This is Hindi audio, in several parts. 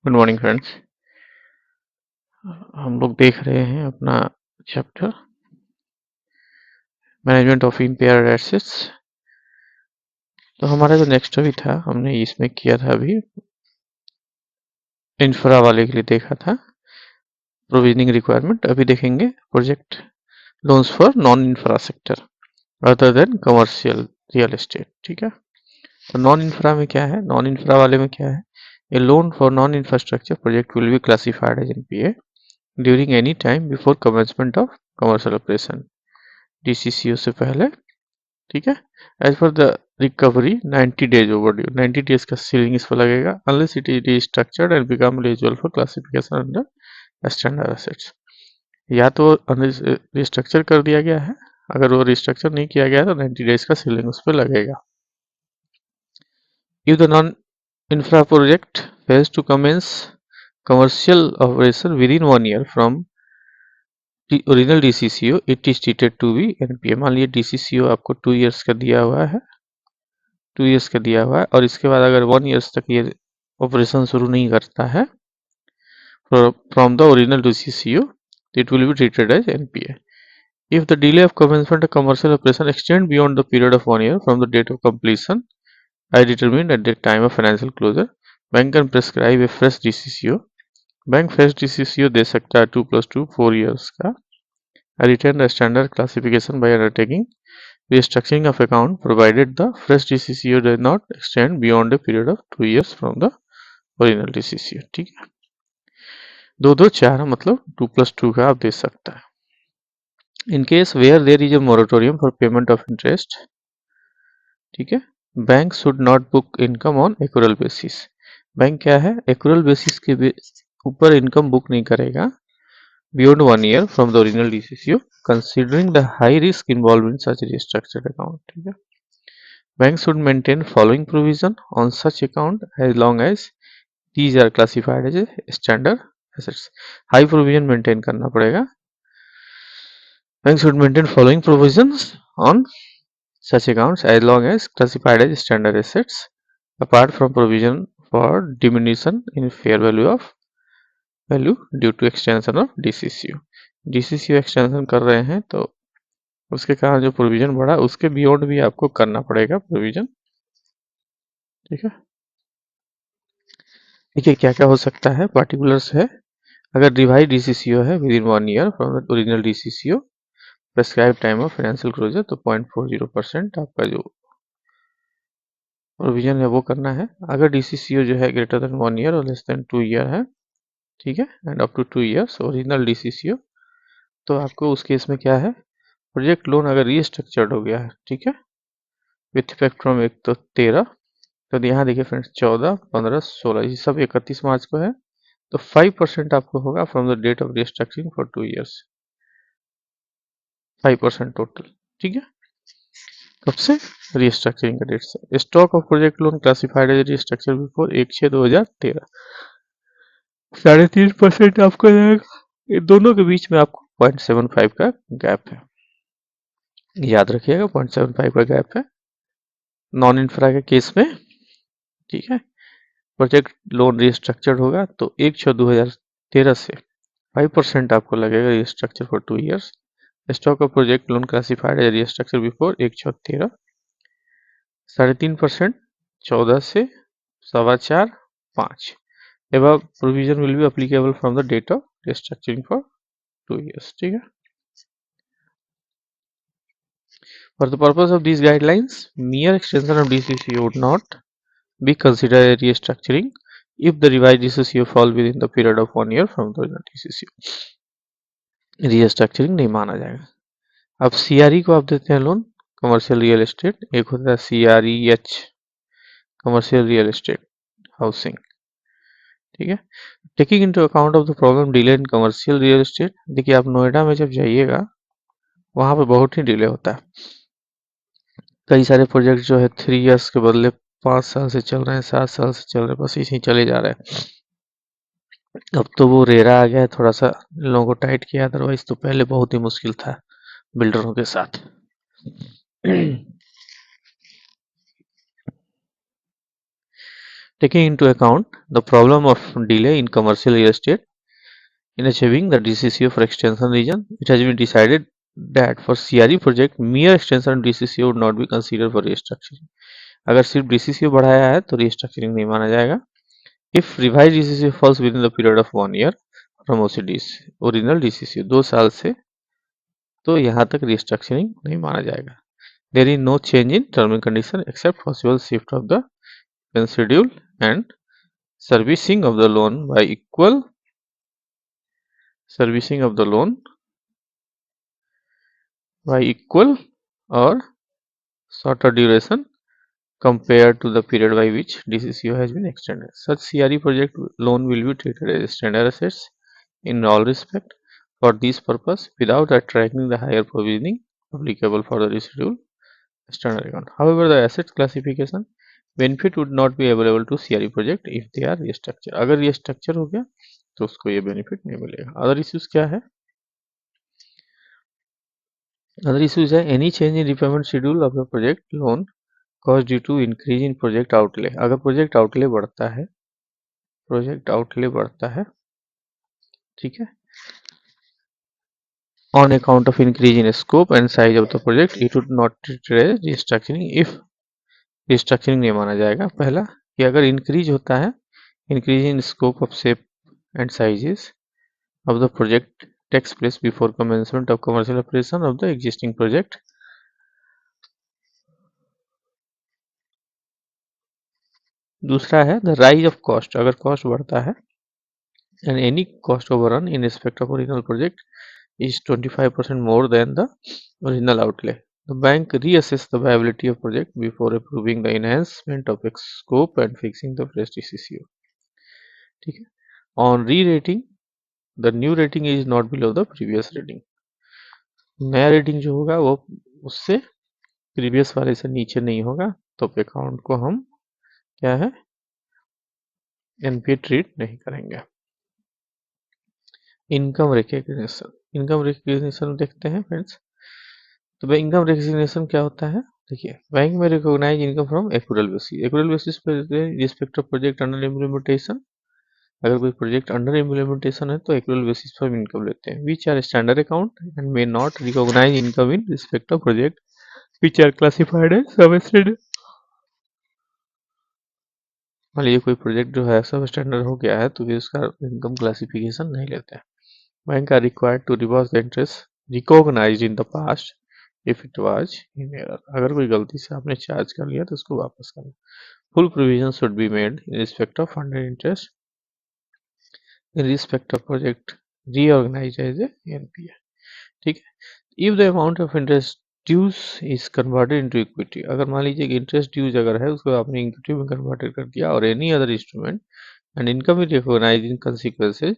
Good morning friends. हम लोग देख रहे हैं अपना chapter management of impaired assets. तो हमारा जो नेक्स्ट अभी था हमने इसमें किया था, अभी इंफ्रा वाले के लिए देखा था प्रोविजनिंग रिक्वायरमेंट। अभी देखेंगे project loans for non infra sector other than commercial real estate. ठीक है, तो नॉन इंफ्रा में क्या है, नॉन इंफ्रा वाले में क्या है, a loan for non infrastructure project will be classified as NPA during any time before commencement of commercial operation, DCCO से पहले। ठीक है, as per the recovery 90 days overdue, 90 days का सीलिंग इस पर लगेगा unless it is restructured and become eligible for classification under standard assets. या तो रिस्ट्रक्चर कर दिया गया है, अगर वो रिस्ट्रक्चर नहीं किया गया है तो 90 डेज का सीलिंग उस पर लगेगा। If the non infra project fails to commence commercial operation with in 1 year from original DCCO it is treated to be NPA. मान लीजिए डीसीसीओ आपको 2 ईयर्स का दिया हुआ है, 2 ईयर्स का दिया हुआ है और इसके बाद अगर 1 ईयर्स तक ये ऑपरेशन शुरू नहीं करता है from the original DCCO, it will be treated as NPA. If the delay of commencement of commercial operation extend beyond the period of 1 year from the date of completion as determined at the time of financial closure, bank can prescribe a fresh DCCO. Bank fresh DCCO दे सकता है 2+2 4 years का retain the standard classification by undertaking restructuring of account provided the fresh DCCO does not extend beyond a period of 2 years from the original डीसीसीओ। ठीक है, 2-2-4 मतलब 2+2 का आप दे सकता है। In case where there is a moratorium for payment of interest, ठीक है, bank should not book income on accrual basis. Bank क्या है, एक्रूअल बेसिस के ऊपर इनकम बुक नहीं करेगा beyond 1 year from the original DCCO considering the high risk involve in such restructured account. ठीक है, bank should maintain following provision on such account as long as these are classified as a standard assets। High provision maintain करना पड़ेगा। Bank should maintain following provisions on such accounts as long as classified as standard assets apart from provision for diminution in fair value of value due to extension of DCCO। DCCO extension कर रहे हैं तो उसके कारण जो प्रोविजन बढ़ा उसके बियॉन्ड भी आपको करना पड़ेगा प्रोविजन। ठीक है, देखिए क्या क्या हो सकता है, पार्टिकुलर्स है। अगर रिवाइज डीसीसीओ है with in 1 year from the original DCCO prescribe time of financial closure, तो 0.40% आपका जो प्रोविजन है वो करना है। अगर डीसीसीओ जो है ग्रेटर देन 1 ईयर और लेस देन 2 ईयर है, ठीक है, and up to 2 years original DCCO, तो आपको उस केस में क्या है, प्रोजेक्ट लोन अगर रीस्ट्रक्चर्ड हो गया है, ठीक है, विथ इफेक्ट फ्रॉम 1 तो 13, तो यहाँ देखिए फ्रेंड्स 14, 15, 16 ये सब 31 मार्च को है, तो 5% आपको होगा from the date of restructuring for 2 years, 5% total. ठीक है, कब से, रिस्ट्रक्चरिंग का डेट से। Stock of project loan classified as restructure before 1/6/2013, 3.5% आपको जाएगा। ये दोनों के बीच में आपको 0.75 का गैप है, याद रखिएगा 0.75 का गैप है नॉन इंफ्रा के केस में। ठीक है, प्रोजेक्ट लोन रिस्ट्रक्चर्ड होगा तो 1/6/2013 से 5% आपको लगेगा restructure for 2 years. Stock of project loan classified as restructure before 1/6/13, 3.5%, 14 से 4.25, 5 above provision will be applicable from the date of restructuring for 2 years। ठीक है, for the purpose of these guidelines mere extension of DCCO would not be considered a restructuring if the revised DCCO fall within the period of 1 year from the original DCCO, restructuring नहीं माना जाएगा। अब CRE को आप देते हैं लोन, कमर्शियल रियल एस्टेट, एक होता है CREH, commercial real estate housing. ठीक है, taking into account of the problem delay in commercial real estate, देखिए आप नोएडा में जब जाइएगा वहां पे बहुत ही डिले होता है। कई सारे प्रोजेक्ट जो है 3 इयर्स के बदले 5 साल से चल रहे हैं, 7 साल से चल रहे हैं, बस इसी चले जा रहे हैं। अब तो वो रेरा आ गया है, थोड़ा सा लोगों को टाइट किया, अदरवाइज तो पहले बहुत ही मुश्किल था बिल्डरों के साथ। Taking into account the problem of delay in commercial real estate in achieving the DCCO for extension region, it has been decided that for CRE project, mere extension DCCO would not be considered for restructuring. अगर सिर्फ DCCO बढ़ाया है तो restructuring नहीं माना जाएगा. If revised DCCO falls within the period of 1 year from OCDs, original DCCO 2 साल से, तो यहाँ तक restructuring नहीं माना जाएगा. There is no change in term and condition except possible shift of the payment schedule and servicing of the loan by equal or shorter duration compared to the period by which DCCO has been extended. Such CRE project loan will be treated as standard assets in all respect for this purpose without attracting the higher provisioning applicable for the residual standard account. However, the asset classification benefit would not be available to CRE project if they are restructured. अगर restructure हो गया तो उसको ये benefit नहीं मिलेगा. Other issues क्या है? Other issues है any change in repayment schedule of the project loan caused due to increase in project outlay. अगर project outlay बढ़ता है, ठीक है, on account of increase in scope and size of the project, it would not treat as restructuring if restructuring नहीं माना जाएगा. पहला कि अगर increase होता है, increase in scope of shape and sizes of the project takes place before commencement of commercial operation of the existing project. दूसरा है the rise of cost. अगर cost बढ़ता है and any cost overrun in respect of original project is 25% more than the original outlay. The bank reassess the viability of project before approving the enhancement of its scope and fixing the fresh DCCO. ठीक है. On re-rating, the new rating is not below the previous rating. नया रेटिंग जो होगा वो उससे प्रीवियस वाले से नीचे नहीं होगा, तो अकाउंट को हम क्या है एनपीए ट्रीट नहीं करेंगे. इनकम रिकग्निशन देखते हैं फ्रेंड्स. तो भाई इनकम रिकग्निशन क्या होता है? देखिए, बैंक में रिकॉग्नाइज इनकम फ्रॉम एक्रूरल बेसिस पर respect of project under implementation. अगर कोई प्रोजेक्ट अंडर इम्प्लीमेंटेशन है तो एक्रूरल बेसिस पर इनकम लेते हैं. Which are standard account and may not recognise income in respect of project which are classified as सब स्टैंडर्ड. मान लीजिए कोई प्रोजेक्ट जो है सब स्टैंडर्ड हो गया है तो भी उसका इनकम क्लासिफिकेशन नहीं लेते हैं. Bank are required to reverse the interest recognise in the past if it was in error. अगर कोई गलती से आपने चार्ज कर लिया तो उसको वापस करना. Full provision should be made in respect of funded interest in respect of project reorganized as a NPA. ठीक है. If the amount of interest dues is converted into equity, अगर मान लीजिए कि interest dues अगर है उसको आपने इक्विटी में कन्वर्टेड कर दिया और any other instrument and income is recognized in consequences,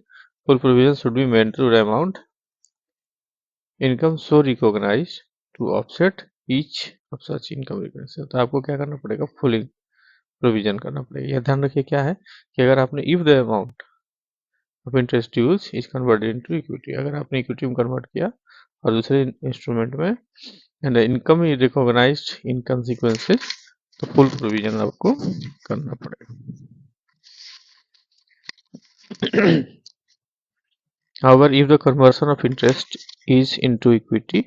full provision should be made to the amount income so recognized to offset each of such income recognition. तो आपको क्या करना पड़ेगा? फुल प्रोविजन करना पड़ेगा. यह ध्यान रखिए क्या है कि अगर आपने if the amount of interest dues is converted into equity, अगर आपने इक्विटी में कन्वर्ट किया और दूसरे इंस्ट्रूमेंट में and income is recognised in consequences तो फुल प्रोविजन आपको करना पड़ेगा. However, if the conversion of interest is into equity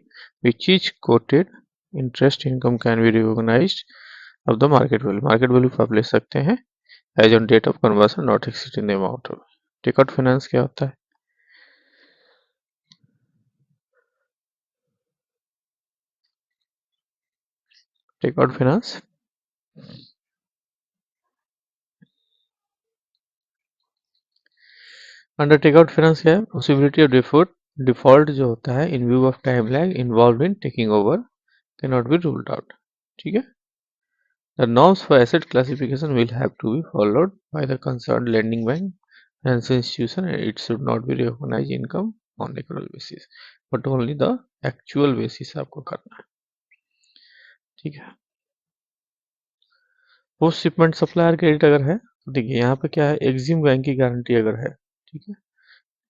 which is quoted, interest income can be recognized of the market value. Market value आप ले सकते हैं as on date of conversion not exceeding the amount of. Takeout finance क्या होता है? Takeout finance under takeout finance क्या है? पॉसिबिलिटी ऑफ डिफॉल्ट जो होता है in view of time lag involve in taking over can not be ruled out. ठीक है. The norms for asset classification will have to be followed by the concerned lending bank financial institution and it should not be recognized income on accrual basis but only the actual basis आपको करना है. ठीक है. पोस्ट शिपमेंट सप्लायर क्रेडिट अगर है तो देखिए यहाँ पे क्या है, एग्जिम बैंक की गारंटी अगर है, ठीक है,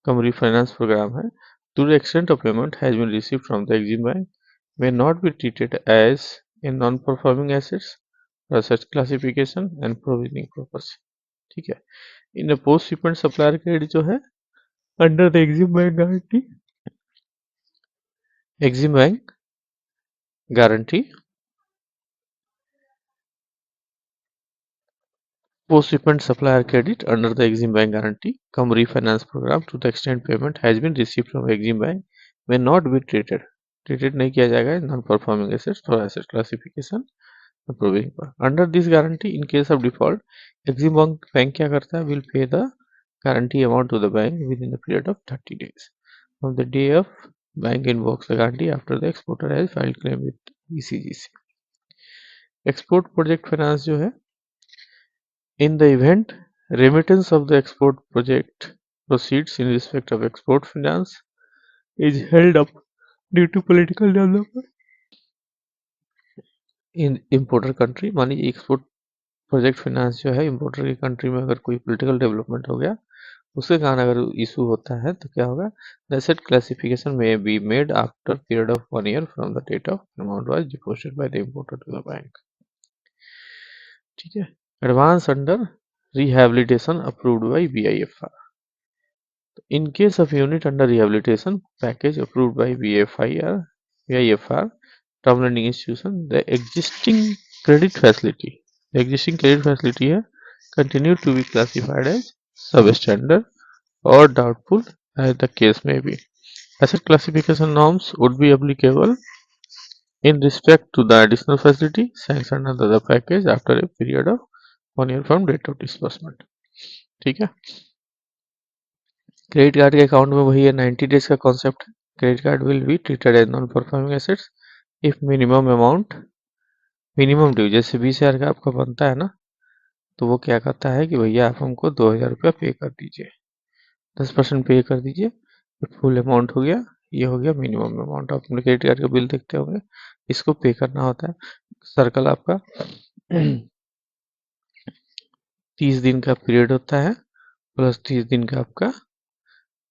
कम रिफाइनेंस प्रोग्राम है, to the extent of payment has been received from the exim bank may not be treated as a non-performing assets for such classification and provisioning purpose. ठीक है। इन पोस्ट शिपमेंट सप्लायर क्रेडिट जो है under the EXIM bank guarantee, EXIM bank guarantee, post shipment supplier credit under the Exim Bank guarantee cum refinance program to the extent payment has been received from Exim Bank may not be treated नहीं किया जाएगा non performing assets for asset classification approving पर। under this guarantee in case of default Exim Bank क्या करता है, will pay the guarantee amount to the bank within the period of 30 days from the day of bank invokes the guarantee after the exporter has filed claim with ECGC। export project finance जो है, in the event remittance of the export project proceeds in respect of export finance is held up due to political development in importer country, मान लीजिए एक्सपोर्ट प्रोजेक्ट फाइनेंस जो है इंपोर्टर की कंट्री में अगर कोई पॉलिटिकल डेवलपमेंट हो गया उसके कारण अगर इशू होता है तो क्या होगा, द एसेट क्लासिफिकेशन में be made after period of 1 year from the date of amount was deposited by the importer to the bank. ठीक है। Advance under rehabilitation approved by BIFR। In case of unit under rehabilitation package approved by BIFR term lending institution, the existing credit facility है continue to be classified as substandard or doubtful as the case may be। Asset classification norms would be applicable in respect to the additional facility sanctioned under the package after a period of 1 year from date of disbursement। ठीक है। क्रेडिट कार्ड के अकाउंट में वही है 90 डेज का कॉन्सेप्ट है। Credit card will be treated as non performing assets if minimum due जैसे 20,000 का आपका बनता है ना, तो वो क्या कहता है कि भैया आप हमको 2,000 रुपया पे कर दीजिए, 10% पे कर दीजिए, फुल अमाउंट हो गया, ये हो गया मिनिमम अमाउंट। आप अपने क्रेडिट कार्ड का बिल देखते होंगे, इसको पे करना होता है। सर्कल आपका 30 दिन का पीरियड होता है प्लस 30 दिन का आपका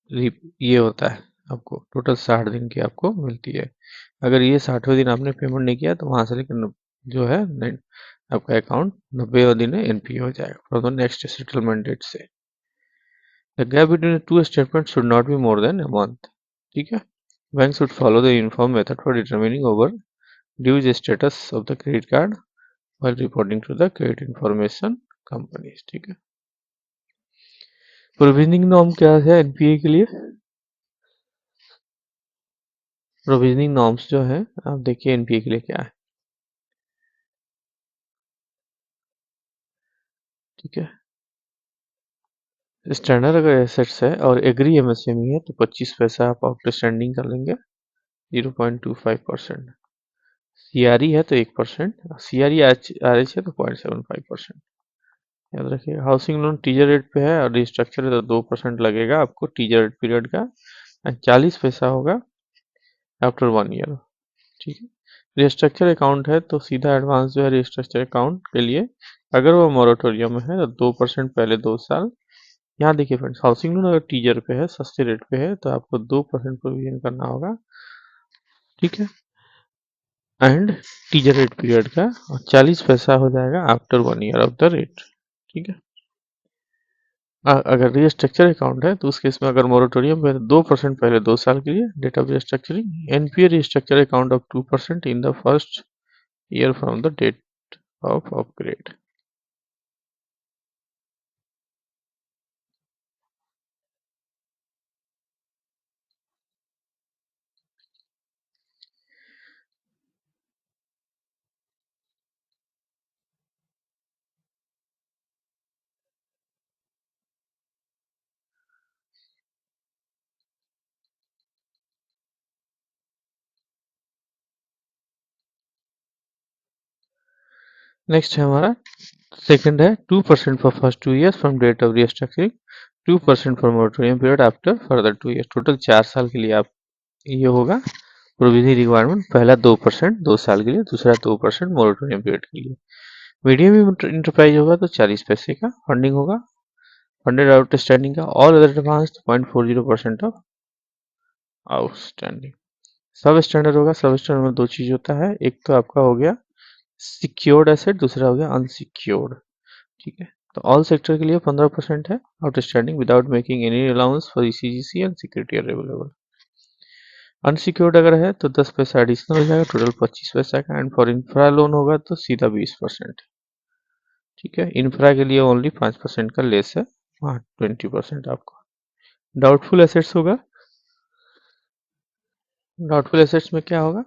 ये होता है, आपको टोटल 60 दिन की आपको मिलती है। अगर ये 60वें दिन आपने पेमेंट नहीं किया तो वहां से लेकर जो है आपका अकाउंट 90वें दिन NPA हो जाएगा from the next settlement date से। The gap between two statement should not be more than a month. ठीक है। Bank should follow the uniform method for determining over dues status of the credit card while reporting to the credit information companies. ठीक है। प्रोविजनिंग नॉर्म क्या है NPA के लिए? प्रोविजनिंग नॉर्म्स जो है आप देखिए NPA के लिए क्या है। ठीक है। स्टैंडर्ड अगर एसेट्स है और एग्री MSME है तो 25 पैसा आप आउटस्टैंडिंग कर लेंगे 0.25%। CRE है तो 1%, CRE RH है तो 0.75%। याद रखिएगा। हाउसिंग लोन टीजर रेट पे है और रिस्ट्रक्चर है तो 2% लगेगा आपको टीजर रेट पीरियड का, 40 पैसा होगा आफ्टर 1 year। ठीक है। रिस्ट्रक्चर अकाउंट है तो सीधा एडवांस जो है रिस्ट्रक्चर अकाउंट के लिए अगर वो मोरेटोरियम में है तो 2% पहले 2 साल। यहाँ देखिए फ्रेंड्स, हाउसिंग लोन अगर टीजर पे है, सस्ते रेट पे है तो आपको 2% प्रोविजन करना होगा। ठीक है। एंड टीजर रेट पीरियड का 40 पैसा हो जाएगा after 1 year of the rate. ठीक है। अगर रिस्ट्रक्चर अकाउंट है तो उस केस में अगर मोरेटोरियम पे 2% पहले 2 साल के लिए date of restructuring. NPA restructure account of 2% in the first year from the date of upgrade. Next है हमारा सेकंड है 2% for first 2 years from date of restructuring, 2% for moratorium period after further 2 years। Total 4 साल के लिए आप ये होगा प्रोविजनिंग रिक्वायरमेंट। पहला 2% 2 साल के लिए, दूसरा 2% मोरेटोरियम पीरियड के लिए। मीडियम इंटरप्राइज होगा तो 40 पैसे का फंडिंग होगा, फंडेड आउटस्टैंडिंग का। All other advance 0.40% of outstanding. सब स्टैंडर्ड होगा, सब स्टैंडर्ड में 2 चीज होता है, एक तो आपका हो गया सिक्योर्ड एसेट, दूसरा हो गया अनसिक्योर्ड। ठीक है। तो ऑल सेक्टर के लिए 15% है outstanding without making any allowance for ECGC and security available. Unsecured अगर है तो 10 पैसा एडिशनल हो जाएगा, टोटल 25 पैसा का। एंड फॉर इंफ्रा लोन होगा तो सीधा 20%। ठीक है, इंफ्रा के लिए ओनली 5% का लेस है, वहाँ 20% आपको। डाउटफुल एसेट्स होगा, डाउटफुल एसेट्स में क्या होगा,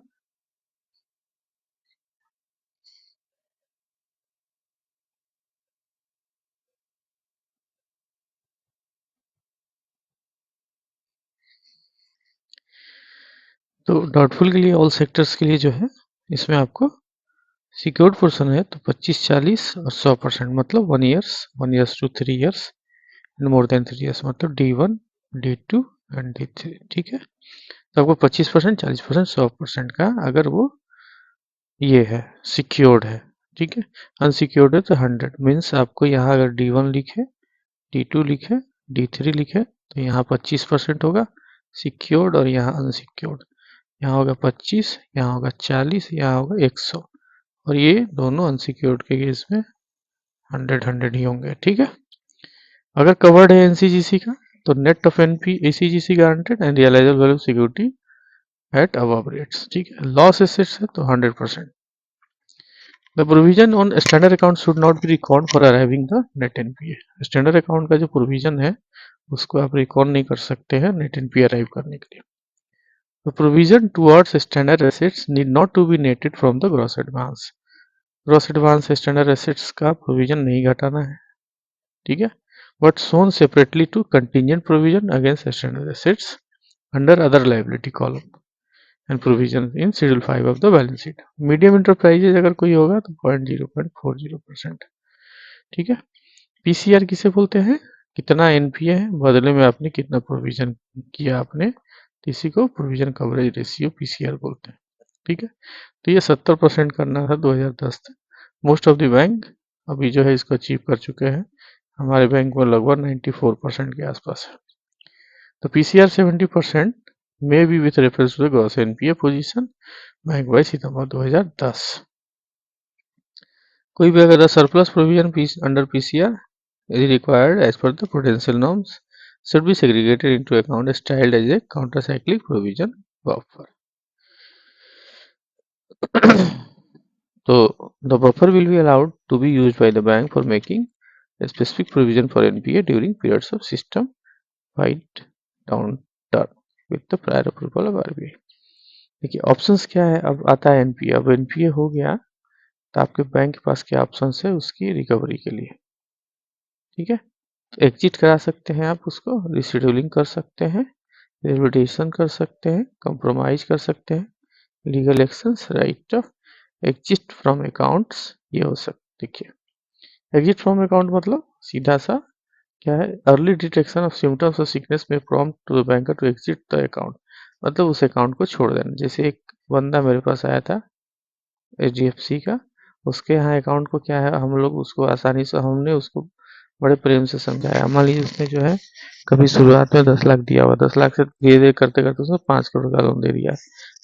तो डाउटफुल के लिए ऑल सेक्टर्स के लिए जो है इसमें आपको सिक्योर्ड पोर्शन है तो 25, 40 और 100%, मतलब 1 years to 3 years and more than 3 years, मतलब D1, D2 एंड D3। ठीक है, तो आपको 25%, 40%, 100% का अगर वो ये है सिक्योर्ड है। ठीक है, अनसिक्योर्ड है तो 100 मीन्स आपको यहाँ अगर D1 लिखे, D2 लिखे, D3 लिखे तो यहाँ 25% होगा सिक्योर्ड और यहाँ अनसिक्योर्ड। यहाँ होगा 25, यहाँ होगा 40, यहाँ होगा 100, और ये दोनों अनसिक्योर्ड के केस में 100 ही होंगे। ठीक है, अगर कवर्ड है एनसीजीसी का तो net of NP ECGC guaranteed and realisable value security at above rates. ठीक है, लॉस एसेट्स है तो 100%। The provision on standard account should not be record for arriving the net NPA. Standard account का जो प्रोविजन है उसको आप रिकॉर्ड नहीं कर सकते हैं नेट एनपीए अराइव करने के लिए। The provision towards standard assets need not to be netted from the gross advance. Gross advance standard assets का प्रोविजन नहीं घटाना है। ठीक है, but shown separately to contingent provision against standard assets under other liability column and provision in schedule 5 of the balance sheet. Medium enterprises अगर कोई होगा तो 0.40%। ठीक है, पीसीआर किसे बोलते हैं, कितना एनपीए है बदले में आपने कितना प्रोविजन किया आपने, इसी को प्रोविजन कवरेज रेशियो पीसीआर बोलते हैं। ठीक है, तो ये 70% करना था 2010 तक। मोस्ट ऑफ द बैंक अभी जो है इसको अचीव कर चुके हैं, हमारे बैंक में लगभग 94% के आसपास है। तो PCR 70% may be with reference to the gross NPA position bank wise September 2010। कोई भी अगर surplus provision under PCR is required as per the prudential norms should be segregated into account styled as a countercyclic provision buffer. So the buffer will be allowed to be used by the bank for making a specific provision for NPA during periods of system wide downturn with the prior approval of RBI. देखिए ऑप्शंस क्या है, अब आता है एनपीए। अब एनपीए हो गया तो आपके बैंक के पास क्या ऑप्शंस है उसकी रिकवरी के लिए। ठीक है, एग्जिट करा सकते हैं आप उसको, रिशेड्यूलिंग कर सकते हैं, रिहैबिलिटेशन कर सकते हैं, कंप्रोमाइज कर सकते हैं, legal actions, right of exit from accounts ये हो सकते। देखिए एग्जिट फ्रॉम अकाउंट मतलब सीधा सा क्या है, early detection of symptoms of sickness में prompt to the banker to exit the account, मतलब उस अकाउंट को छोड़ देना। जैसे एक बंदा मेरे पास आया था एचडीएफसी का, उसके यहाँ अकाउंट को क्या है, हम लोग उसको आसानी से, हमने उसको बड़े प्रेम से समझाया। मान लीजिए उसने जो है कभी शुरुआत में 10 लाख दिया हुआ, 10 लाख से धीरे धीरे करते करते उसने 5 करोड़ का लोन दे दिया।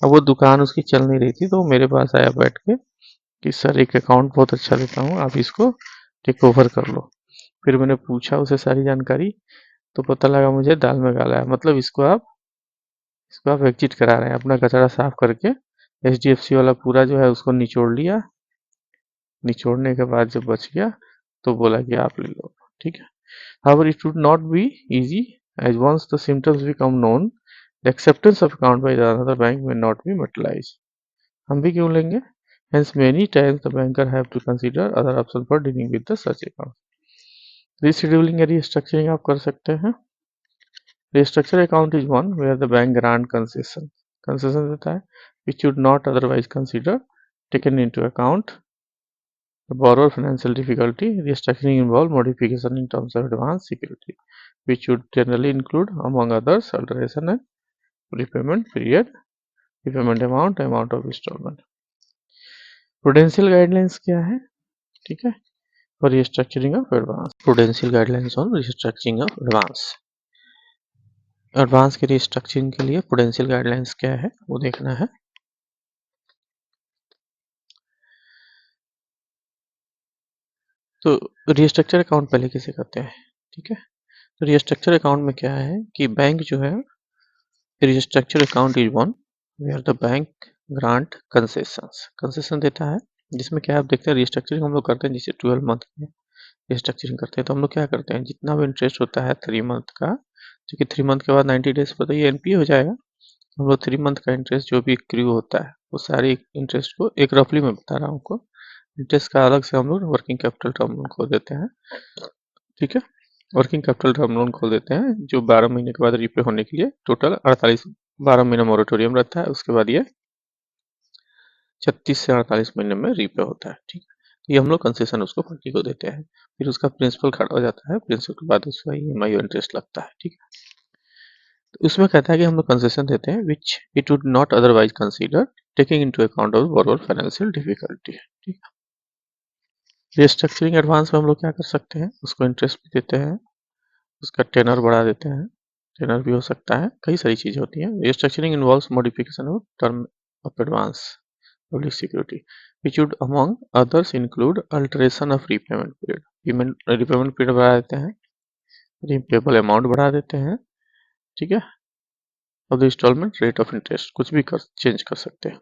अब वो दुकान उसकी चल नहीं रही थी तो वो मेरे पास आया बैठ के कि सर एक अकाउंट बहुत अच्छा देता हूँ, आप इसको टेक ओवर कर लो। फिर मैंने पूछा उसे सारी जानकारी तो पता लगा मुझे दाल में गाला है, मतलब इसको आप एग्जिट करा रहे हैं, अपना कचरा साफ करके। एचडीएफसी वाला पूरा जो है उसको निचोड़ लिया, निचोड़ने के बाद जब बच गया तो बोला कि आप ले लो। ठीक है, however it would not be easy as once the symptoms become known the acceptance of account by the another bank may not be materialized। हम भी क्यों लेंगे, hence many times the banker have to consider other option for dealing with the such account। rescheduling या restructuring आप कर सकते हैं। restructure account is one where the bank grant concession देता है which should not otherwise consider taken into account the borrower financial difficulty। Restructuring involve modification in terms of advance security which would generally include among others alteration and repayment period, repayment amount, amount of installment। Prudential guidelines क्या है, ठीक है, for restructuring of advance. Prudential guidelines on restructuring of advance. Advance के रिस्ट्रक्चरिंग के लिए प्रूडेंशियल गाइडलाइंस क्या है वो देखना है। तो रीस्ट्रक्चर अकाउंट पहले कैसे करते हैं, ठीक है। तो रीस्ट्रक्चर अकाउंट में क्या है कि बैंक जो है, restructure account is one where the bank grant concession देता है, जिसमें क्या आप देखते हैं रीस्ट्रक्चरिंग हम लोग करते हैं, जैसे 12 मंथ में रीस्ट्रक्चरिंग करते हैं तो हम लोग क्या करते हैं, जितना भी इंटरेस्ट होता है 3 मंथ का, क्योंकि 3 मंथ के बाद 90 डेज पर तो ये एनपीए हो जाएगा, हम लोग 3 मंथ का इंटरेस्ट जो भी क्रू होता है वो सारी इंटरेस्ट को, एक रफली मैं बता रहा हूँ आपको, इंटरेस्ट का अलग से हम लोग वर्किंग कैपिटल टर्म लोन खोल देते हैं, ठीक है। वर्किंग कैपिटल टर्म लोन खोल देते हैं जो 12 महीने के बाद रीपे होने के लिए टोटल 12 महीना मोरेटोरियम रहता है, उसके बाद ये 36 से 48 महीने में रीपे होता है, ठीक है। तो ये हम लोग कंसेशन उसको पार्टी को देते हैं, फिर उसका प्रिंसिपल खड़ा हो जाता है, प्रिंसिपल के बाद उसका ईएमआई और इंटरेस्ट लगता है, ठीक है। तो उसमें कहता है कि हम लोग कंसेशन देते हैं which it would not otherwise consider taking into account of borrower financial difficulty, ठीक है। रिस्ट्रक्चरिंग एडवांस में हम लोग क्या कर सकते हैं, उसको इंटरेस्ट भी देते हैं, उसका टेनर बढ़ा देते हैं, टेनर भी हो सकता है, कई सारी चीजें होती हैं। Restructuring involves modification of term of advance public security, which would among others include alteration of repayment period, repayment period बढ़ा देते हैं, repayable अमाउंट बढ़ा देते हैं, ठीक है, और इंस्टॉलमेंट रेट ऑफ इंटरेस्ट कुछ भी चेंज कर सकते हैं।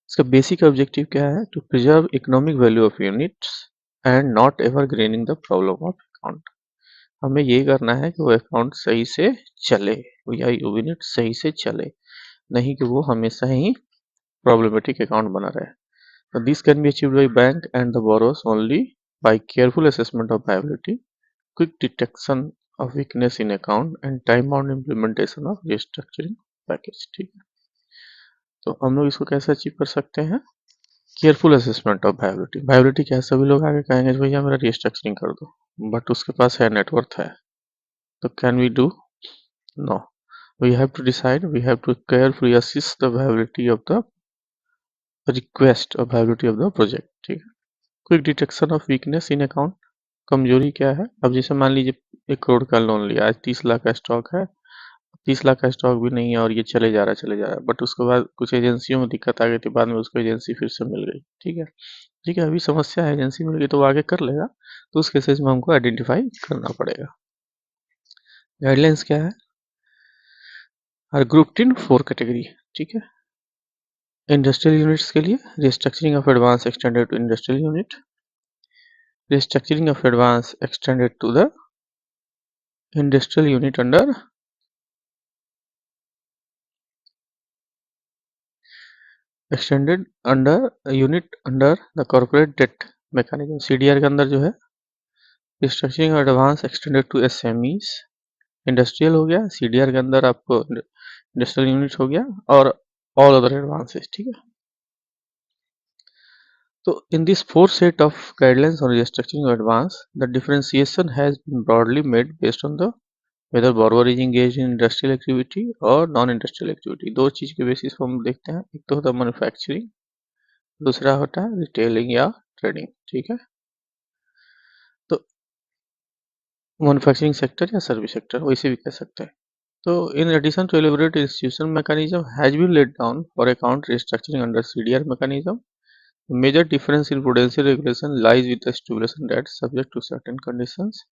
इसका बेसिक ऑब्जेक्टिव क्या है, to preserve economic value of units and not evergreening the problem of account. हमें ये करना है कि वो अकाउंट सही से चले, या यूनिट सही से चले, नहीं कि वो हमेशा ही प्रॉब्लमेटिक अकाउंट बना रहे। So this can be achieved by bank and the borrowers only by careful assessment of viability, quick detection of weakness in account and time-bound implementation of restructuring package, ठीक है। तो हम लोग इसको कैसे अचीव कर सकते हैं, careful assessment of viability. Viability क्या है, सभी लोग आगे कहेंगे भैया मेरा रिस्ट्रक्चरिंग कर दो, बट उसके पास है नेटवर्थ है, तो can we do, no, we have to decide, we have to carefully assess the viability of the request और वायबिलिटी ऑफ द प्रोजेक्ट, ठीक है। Quick detection of weakness in account, कमजोरी क्या है, अब जैसे मान लीजिए 1 करोड़ का लोन लिया, आज 30 लाख का स्टॉक है, 30 लाख का स्टॉक भी नहीं है और ये चले जा रहा है, बट उसके बाद कुछ एजेंसियों में दिक्कत आ गई थी, बाद में उसको एजेंसी फिर से मिल गई, ठीक है, ठीक है, अभी समस्या है, एजेंसी मिल गई तो वो आगे कर लेगा, तो उस केसेस में हमको आइडेंटिफाई करना पड़ेगा। गाइडलाइंस क्या है, आर ग्रुप इन 4 कैटेगरी, ठीक है। इंडस्ट्रियल यूनिट्स के लिए restructuring of advance extended to industrial unit, restructuring of advance extended to the industrial unit under extended under unit under the corporate debt mechanism, CDR के अंदर जो है restructuring of advance extended to SMEs, industrial हो गया, CDR के अंदर आपको इंडस्ट्रियल यूनिट हो गया, और ऑल अदर एडवांसेस, ठीक है। तो in this 4 set of guidelines on restructuring of advance, the differentiation has been broadly made based on the whether borrower is engaged in industrial activity और नॉन इंडस्ट्रियल एक्टिविटी। दो चीज के बेसिस पर हम देखते हैं, एक तो होता है मैन्युफैक्चरिंग, दूसरा होता है रिटेलिंग या ट्रेडिंग, ठीक है। तो मैन्युफैक्चरिंग सेक्टर या सर्विस सेक्टर वैसे भी कह सकते हैं। तो in addition to elaborate institution mechanism has been laid down for account restructuring under CDR mechanism, major difference in prudential regulation lies with the stipulation that subject to certain conditions,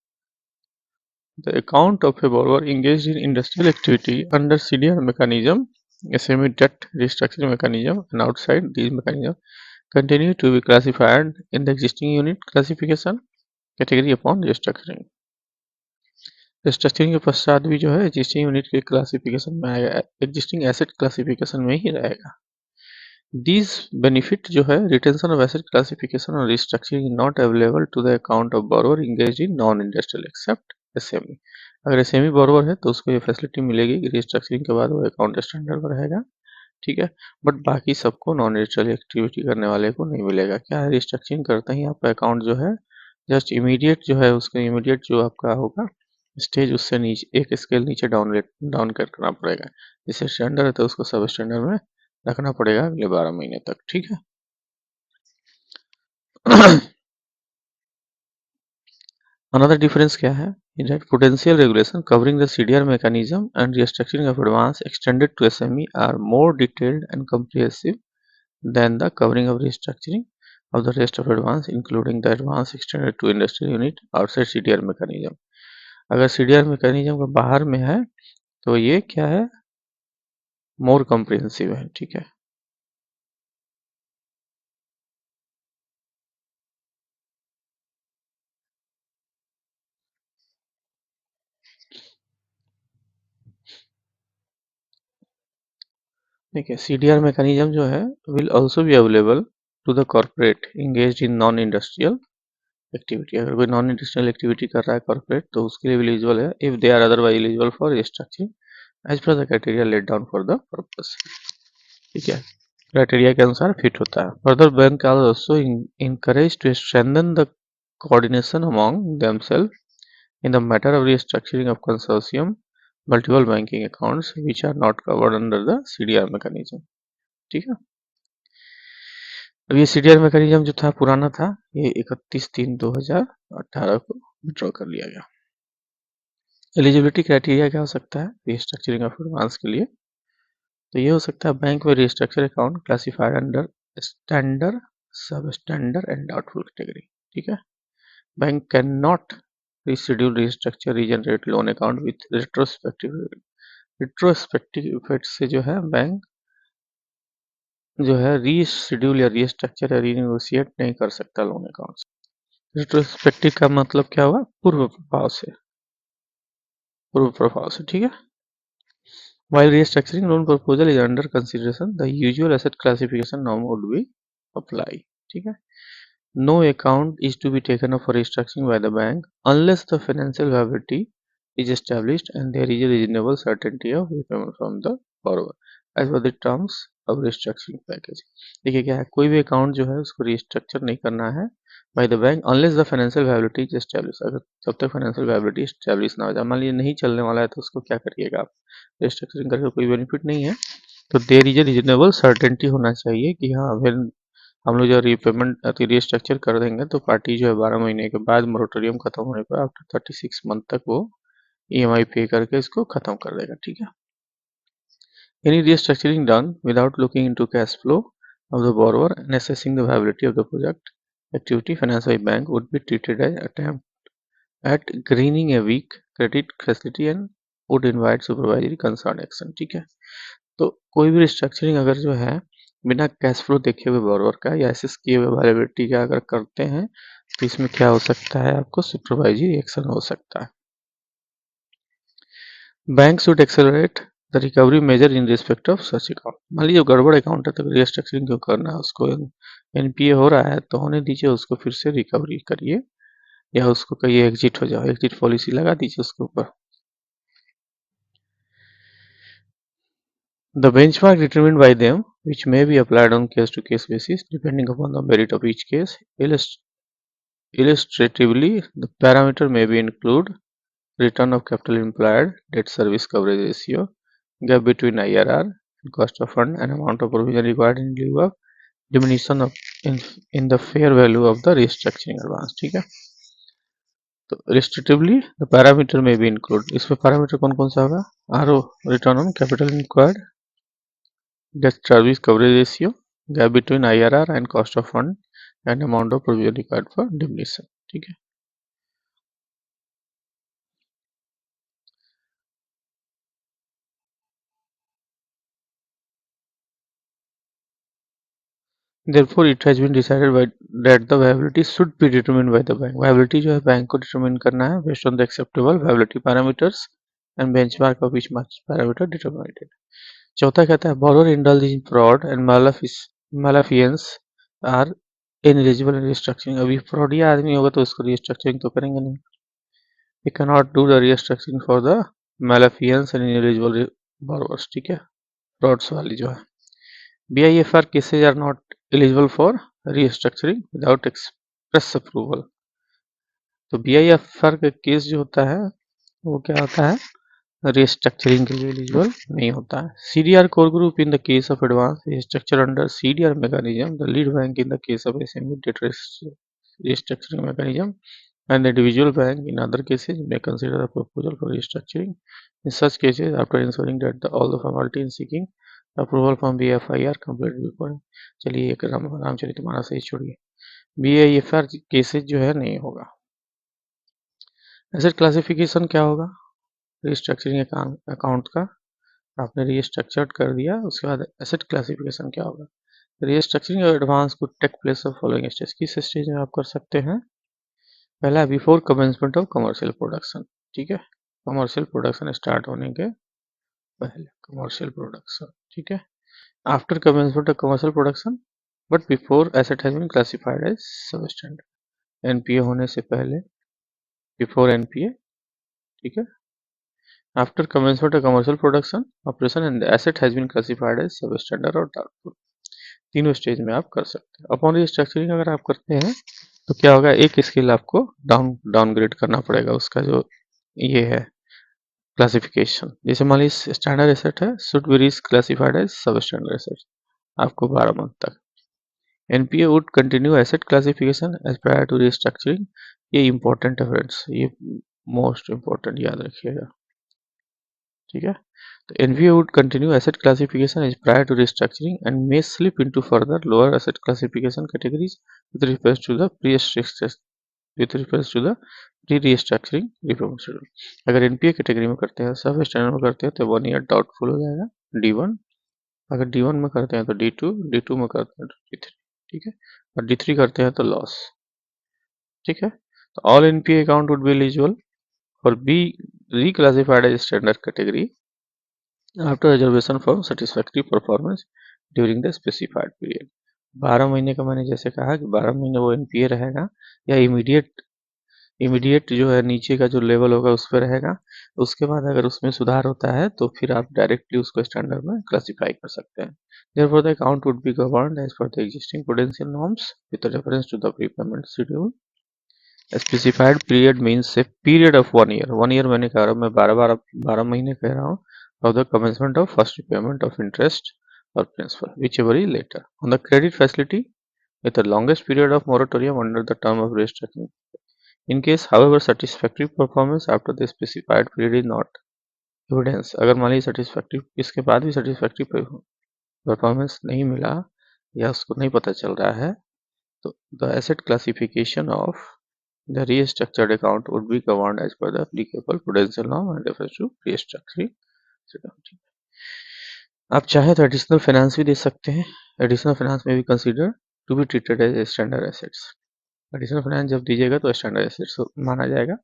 the account of a borrower engaged in industrial activity under CDR mechanism, SME debt restructuring mechanism, and outside these mechanisms continue to be classified in the existing unit classification category upon restructuring. Restructuring के पश्चात भी जो है एग्जिस्टिंग यूनिट के क्लासिफिकेशन में आएगा, एग्जिस्टिंग एसेट क्लासिफिकेशन में ही रहेगा। These benefit जो है retention of asset classification और restructuring is not available to the account of borrower engaged in non-industrial except SME। अगर SME borrower है तो उसको ये फैसिलिटी मिलेगी कि रिस्ट्रक्चरिंग के बाद वो अकाउंट स्टैंडर्ड पर रहेगा, ठीक है, बट बाकी सबको नॉन इंडस्ट्रियल एक्टिविटी करने वाले को नहीं मिलेगा। क्या है, रिस्ट्रक्चरिंग करते ही आपका अकाउंट जो है जस्ट इमीडिएट जो है उसका इमीडिएट जो आपका होगा स्टेज उससे नीचे एक स्केल नीचे डाउन करना पड़ेगा, जैसे स्टैंडर्ड है तो उसको सब स्टैंडर्ड में रखना पड़ेगा अगले 12 महीने तक, ठीक है। अनदर डिफरेंस क्या है, that prudential regulation covering the CDR mechanism and restructuring of advance extended to SME are more detailed and comprehensive than the covering of restructuring, of the rest of advance including the advance extended to industrial unit outside CDR mechanism. अगर CDR mechanism का बाहर में है तो ये क्या है, मोर कॉम्प्रिहेंसिव है, ठीक है। देखिए CDR mechanism जो है will also be available to the corporate engaged in non industrial activity. अगर कोई नॉन इंडस्ट्रियल एक्टिविटी कर रहा है कॉर्पोरेट तो उसके लिए एलिजिबल है if they are otherwise eligible for restructuring as per the criteria let down for the purpose, ठीक है, क्राइटेरिया के अनुसार फिट होता है। Further bank are also encouraged to strengthen the coordination among themselves in the matter of restructuring of consortium multiple banking accounts which are not covered under the CDR mechanism, ठीक है। अब ये CDR mechanism जो था पुराना था, ये 31/3/2018 को विड्रॉ कर लिया गया। एलिजिबिलिटी क्राइटेरिया क्या हो सकता है रिस्ट्रक्चरिंग ऑफ एडवांस के लिए, तो ये हो सकता है बैंक में restructure account classified under standard, सब स्टैंडर्ड एंड डाउटफुल कैटेगरी, ठीक है। Bank can not reschedule restructure regenerate loan account with retrospective effect से जो है बैंक जो है रीशेड्यूल या रीस्ट्रक्चर या रीनेगोशिएट नहीं कर सकता लोन अकाउंट। रिट्रोस्पेक्टिव का मतलब क्या हुआ, पूर्व प्रभाव से, ठीक है। While restructuring loan proposal is under consideration, the usual asset classification norm would be apply, ठीक है। No account is to be taken up for restructuring by the bank unless the financial viability is established and there is a reasonable certainty of repayment from the borrower as per the terms of restructuring package। देखिए क्या है, कोई भी अकाउंट जो है उसको रिस्ट्रक्चर नहीं करना है by the bank unless the financial viability is establish. अगर जब तक फाइनेंशियल वायबिलिटी एस्टैब्लिश ना हो जाए, मान लीजिए नहीं चलने वाला है तो उसको क्या करिएगा आप, रिस्ट्रक्चरिंग करके कोई बेनिफिट नहीं है, तो there is a reasonable certainty होना चाहिए कि हाँ वेन हम लोग जो रीपेमेंट रिस्ट्रक्चर कर देंगे तो पार्टी जो है 12 महीने के बाद मोरेटोरियम खत्म होने पर आफ्टर 36 मंथ तक वो EMI पे करके इसको खत्म कर देगा, ठीक है। Any restructuring done without looking into cash flow of the borrower and assessing the viability of the project activity financed by bank would be treated as attempt at greening a weak credit facility and would invite supervisory concern action, ठीक है। तो कोई भी रिस्ट्रक्चरिंग अगर जो है बिना कैश फ्लो देखे हुए बोरोवर का या एसेस किए हुए वायबिलिटी का अगर करते हैं तो इसमें क्या हो सकता है, आपको सुपरवाइजरी एक्शन हो सकता है। Bank should accelerate the recovery measure in respect of such account. मान लीजिए गड़बड़ अकाउंट है तो रिस्ट्रक्चरिंग क्यों करना है, उसको NPA हो रहा है तो होने दीजिए, उसको फिर से रिकवरी करिए या उसको कहिए एग्जिट हो जाओ, एग्जिट पॉलिसी लगा दीजिए उसके ऊपर। The benchmark determined by them, which may be applied on case-to-case basis depending upon the merit of each case. Illustratively, the parameter may be include return of capital employed, debt service coverage ratio, gap between IRR and cost of fund, and amount of provision required in lieu of diminution of in the fair value of the restructuring advance, ठीक है। तो restrictively the parameter may be include, इसमें पैरामीटर कौन कौन सा होगा, RO return on capital inquired, debt service coverage ratio, gap between IRR and cost of fund, and amount of provision required for diminution, ठीक है। Therefore, it has been decided by that the viability should be determined by the bank. Viability जो है बैंक को determine करना है based on the acceptable viability parameters and benchmark of each parameter determined. चौथा कहता है borrower indulge in fraud and malafeasance are ineligible in restructuring। अभी फ्रॉडिया आदमी होगा तो उसको restructuring तो करेंगे नहीं। We cannot do the restructuring for the malafeasance and ineligible borrowers, ठीक है, frauds वाली जो है। BIFR cases are not eligible for restructuring without express approval। तो BIFR का केस जो होता है वो क्या होता है, restructuring के लिए एलिजिबल नहीं होता है। CDR core group in the case of advance restructure under CDR mechanism, the lead bank in the case of SME debt restructuring mechanism, and the individual bank in other cases may consider a proposal for restructuring. In such cases, after ensuring that all the formality in seeking approval from BFI are completed before, चलिए एक रामचरितमानस से छोड़िए, BIFR केसेज जो है नहीं होगा। एसेट क्लासिफिकेशन क्या होगा? रिस्ट्रक्चरिंग अकाउंट का आपने रीस्ट्रक्चर्ड कर दिया, उसके बाद एसेट क्लासिफिकेशन क्या होगा? Restructuring advance could take place of following stage. किस स्टेज में आप कर सकते हैं? पहला before commencement of commercial production, ठीक है, कमर्शियल प्रोडक्शन स्टार्ट होने के पहले कमर्शियल प्रोडक्शन, ठीक है। After commencement of commercial production but before asset has been classified as substandard. NPA होने से पहले, बिफोर एनपीए, ठीक है। After commencement of commercial production operation and asset has been classified as substandard और डाउटफुल। तीनों स्टेज में आप कर सकते हैं। अपॉन रिस्ट्रक्चरिंग अगर आप करते हैं तो क्या होगा, एक स्केल आपको डाउनग्रेड करना पड़ेगा उसका जो ये है क्लासिफिकेशन। जैसे मान लीजिए स्टैंडर्ड एसेट है, शुड बी क्लासिफाइड एज सब स्टैंडर्ड एसेट आपको 12 मंथ तक। NPA would continue asset classification as prior to restructuring. ये इंपॉर्टेंट है फ्रेंड्स, ये मोस्ट इंपॉर्टेंट याद रखिएगा, ठीक है। तो NPA would continue asset classification as prior to restructuring and may slip into further lower asset classification categories with respect to the pre restructuring reform schedule. अगर एनपीए कैटेगरी में करते हैं, सब स्टैंडर्ड में करते हैं तो 1 ईयर डाउटफुल हो जाएगा, D1। अगर D1 में करते हैं तो D2, D2 में करते हैं तो D3, ठीक है, और D3 करते हैं तो लॉस, ठीक है। तो all NPA account would be eligible for be reclassified as standard category after reservation for satisfactory performance during the specified period। 12 महीने का मैंने जैसे कहा कि 12 महीने वो एनपीए रहेगा, या इमीडिएट जो है नीचे का जो लेवल होगा उस पर रहेगा। उसके बाद अगर उसमें सुधार होता है तो फिर आप डायरेक्टली उसको स्टैंडर्ड में क्लासिफाई कर सकते हैं। Therefore, the account would be governed as per the existing prudential norms with reference to the prepayment schedule। Specified period means a period of 1 year. 1 year मैंने कह रहा हूँ, मैं 12 महीने कह रहा हूँ। For the commencement of first repayment of interest और principal whichever is later on the credit facility with the longest period of moratorium under the term of restructuring। In case, however, satisfactory performance after the specified period is not evidence। अगर मान लीजिए satisfactory इसके बाद भी satisfactory परफॉर्मेंस नहीं मिला या उसको नहीं पता चल रहा है, तो the asset classification of the restructured account would be governed as per the applicable prudential norm and refers to restructuring accounting। आप चाहे तो एडिशनल फाइनेंस भी दे सकते हैं। एडिशनल फाइनेंस में भी consider to be treated as standard assets. Additional finance जब दीजिएगा तो स्टैंडर्ड एसेट्स माना जाएगा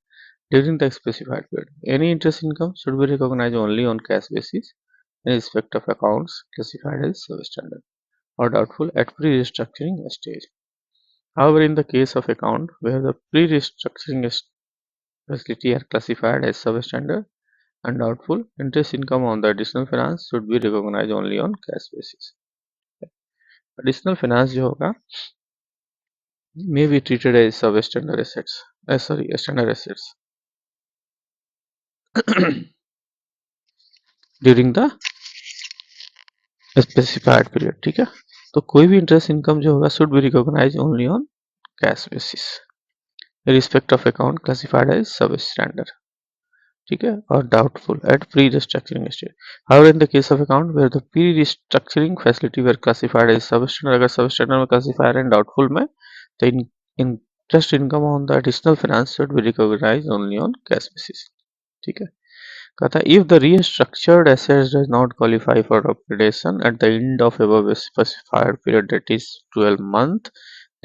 during the specified period. Any interest income should be recognise only on cash basis in respect of accounts classified as substandard or doubtful at pre-restructuring stage। However, in the case of account where the pre-restructuring facility are classified as substandard and doubtful, interest income on the additional finance should be recognized only on cash basis। Additional finance जो होगा may be treated as substandard assets, standard assets during the specified period, ठीक है। तो कोई भी इंटरेस्ट इनकम जो होगा should be recognized only on cash basis in respect of account classified as substandard, ठीक है, और doubtful at pre restructuring stage. However in the case of account where the pre restructuring facility were classified as substandard, अगर सबस्टैंडर्ड में क्लासिफाइड एंड डाउटफुल में, तो interest income on the additional finance should be recognised only on cash basis, ठीक है। कहता है if the restructured assets does not qualify for upgradation at the end of above specified period that is 12 month,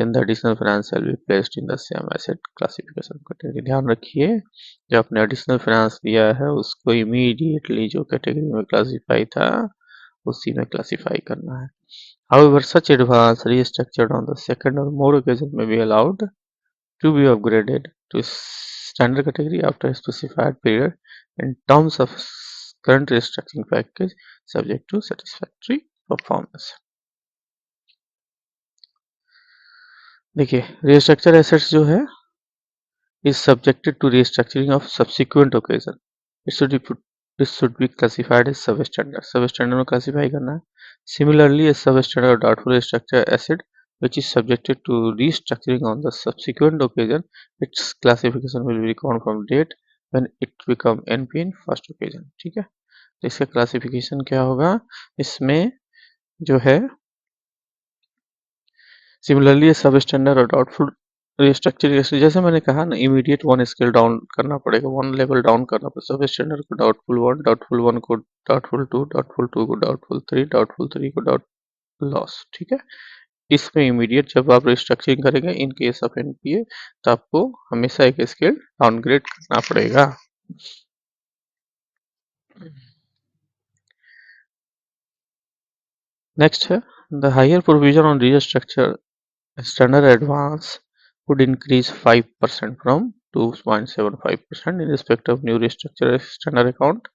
then the additional finance shall be placed in the same asset classification category। ध्यान रखिए, जो आपने एडिशनल फाइनेंस दिया है उसको इमीडिएटली जो कैटेगरी में क्लासिफाई था उसी में क्लासिफाई करना है। However, such advance restructured on the second or more occasion may be allowed to be upgraded to standard category after a specified period in terms of current restructuring package subject to satisfactory performance। देखिए, रिस्ट्रक्चर एसेट्स जो है is subjected to restructuring of subsequent occasion। It should be classified as substandard। Substandard में classify करना है। Similarly, a substandard or doubtful restructured asset which is subjected to restructuring on the subsequent occasion, its classification will be reckoned from date when it become NPA in first occasion। ठीक है, तो इसका classification क्या होगा? इसमें जो है सिमिलरली सब स्टैंडर्ड और डाउटफुल रिस्ट्रक्चरिंग, जैसे मैंने कहा ना, इमीडिएट वन स्केल डाउन करना पड़ेगा, वन लेवल डाउन करना पड़ेगा। सब स्टैंडर्ड को डाउटफुल वन को डाउटफुल टू को डाउटफुल थ्री को डाउट लॉस, ठीक है। इसमें इमीडिएट जब आप रिस्ट्रक्चरिंग करेंगे इन केस ऑफ एनपीए, तो आपको हमेशा एक स्केल डाउनग्रेड करना पड़ेगा। नेक्स्ट है the higher provision on restructure standard advance would increase 5% from 2.75% in respect of new restructured standard account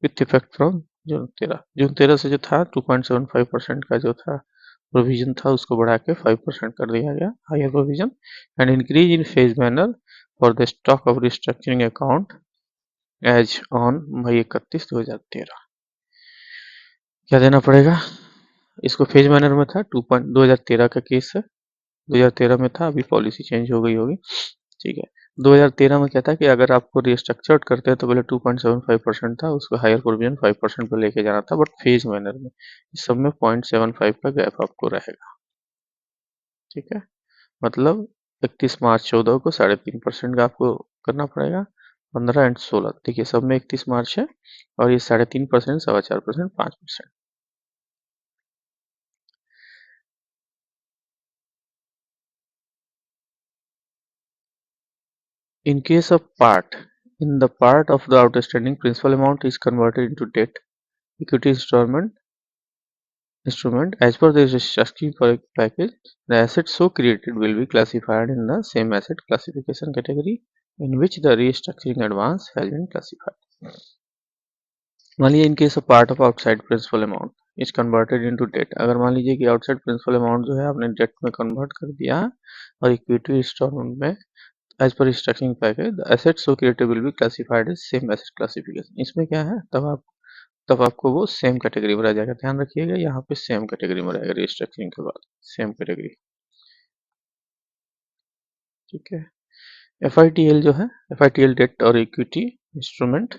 with effect from जून 13 से जो था 2.75% का जो था प्रोविजन था उसको बढ़ा के 5% कर दिया गया higher provision and increase in phase manner for the stock of restructuring account as on May 31 2013। क्या देना पड़ेगा इसको? फेज मैनर में था 2013 का केस है, 2013 में था, अभी पॉलिसी चेंज हो गई होगी, ठीक है। 2013 में क्या था कि अगर आपको रिस्ट्रक्चर्ड करते हैं तो पहले 2.75% था, उसको हायर प्रोविजन 5% पर लेके जाना था, बट फेज मैनर में। इस सब में 0.75 का गैप आपको रहेगा, ठीक है। मतलब 31 मार्च 14 को 3.5% का आपको करना पड़ेगा, 15 एंड 16, देखिए सब में 31 मार्च है, और ये 3.5%, 4.25%, 5%। In case of part, in the part of the outstanding principal amount is converted into debt, equity instrument as per the restructuring package, the assets so created will be classified in the same asset classification category in which the restructuring advance has been classified. मान लीजिए in case of part of outside principal amount is converted into debt, अगर मान लीजिए कि outside principal amount जो है आपने debt में convert कर दिया और equity installment में as per restructuring package, the assets so created will be classified as same asset classification. इसमें क्या है, तब आपको वो सेम कैटेगरी में रह जाएगा। ध्यान रखिएगा यहाँ पे सेम कैटेगरी में रहेगा रिस्ट्रक्चरिंग के बाद, सेम कैटेगरी, ठीक है। एफआईटीएल जो है, एफआईटीएल डेट और equity instrument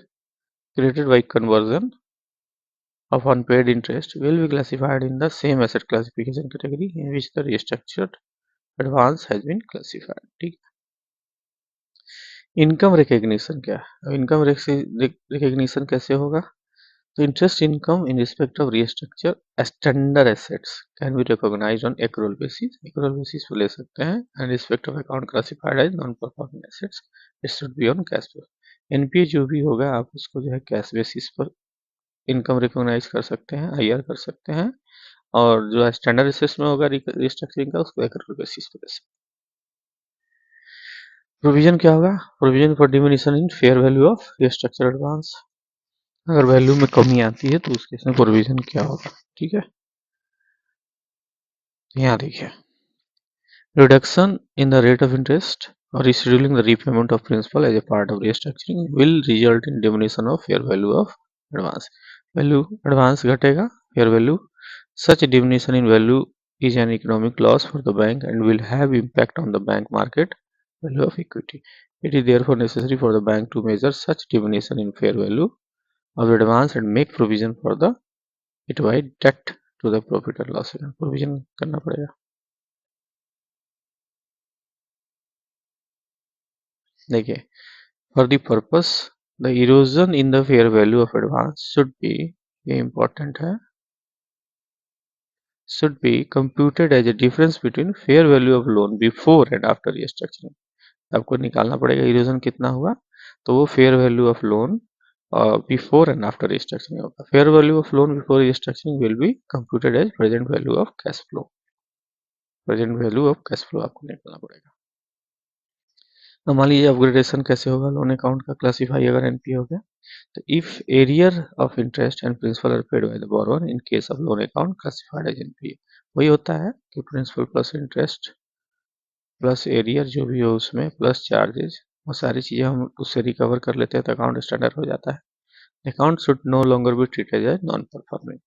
created by conversion of unpaid interest will be classified in the same asset classification category in which the restructured advance has been classified, ठीक है। इनकम रिकग्निशन क्या है? इनकम रिकग्निशन कैसे होगा? तो interest income in respect of restructure standard assets can be recognized on accrual basis. accrual basis पे ले सकते हैं, and respect of account classified as non-performing assets, it should be on cash flow. NPA जो भी होगा आप उसको जो है कैश बेसिस पर इनकम रिकॉग्नाइज कर सकते हैं, आईआर कर सकते हैं, और जो स्टैंडर्ड एसेट्स में होगा रिस्ट्रक्चरिंग का उसको accrual बेसिस पर ले सकते हैं। प्रोविजन क्या होगा? Provision for diminishing in fair value of restructure advance, अगर वैल्यू में कमी आती है तो उस केस में प्रोविजन क्या होगा, ठीक है। यहाँ देखिए, reduction in the rate of interest or rescheduling the repayment of principal as a part of restructuring will result in diminution of fair value of advance. Value advance घटेगा, fair value. Such diminution in value is an economic loss for the bank and will have impact on the bank market value of equity. It is therefore necessary for the bank to measure such diminution in fair value of advance and make provision for the it by debt to the profit and loss account. Provision करना पड़ेगा। देखिए, for the purpose, the erosion in the fair value of advance should be, ये important है, should be computed as a difference between fair value of loan before and after restructuring. आपको निकालना पड़ेगा erosion कितना हुआ, तो वो fair value of loan before and after restructuring होगा। fair value of loan before restructuring will be computed as present value of cash flow, present value of cash flow आपको निकालना पड़ेगा। अब मान लीजिए अपग्रेडेशन कैसे होगा लोन अकाउंट का, क्लासीफाई अगर एनपीए हो गया, तो if arrear of interest and principal are paid by the borrower in case of loan account classified as NPA, वही होता है कि principal plus interest plus arrear जो भी हो उसमें प्लस चार्जेस, वो सारी चीज़ें हम उससे रिकवर कर लेते हैं तो अकाउंट स्टैंडर्ड हो जाता है। Account should no longer be treated as non performing,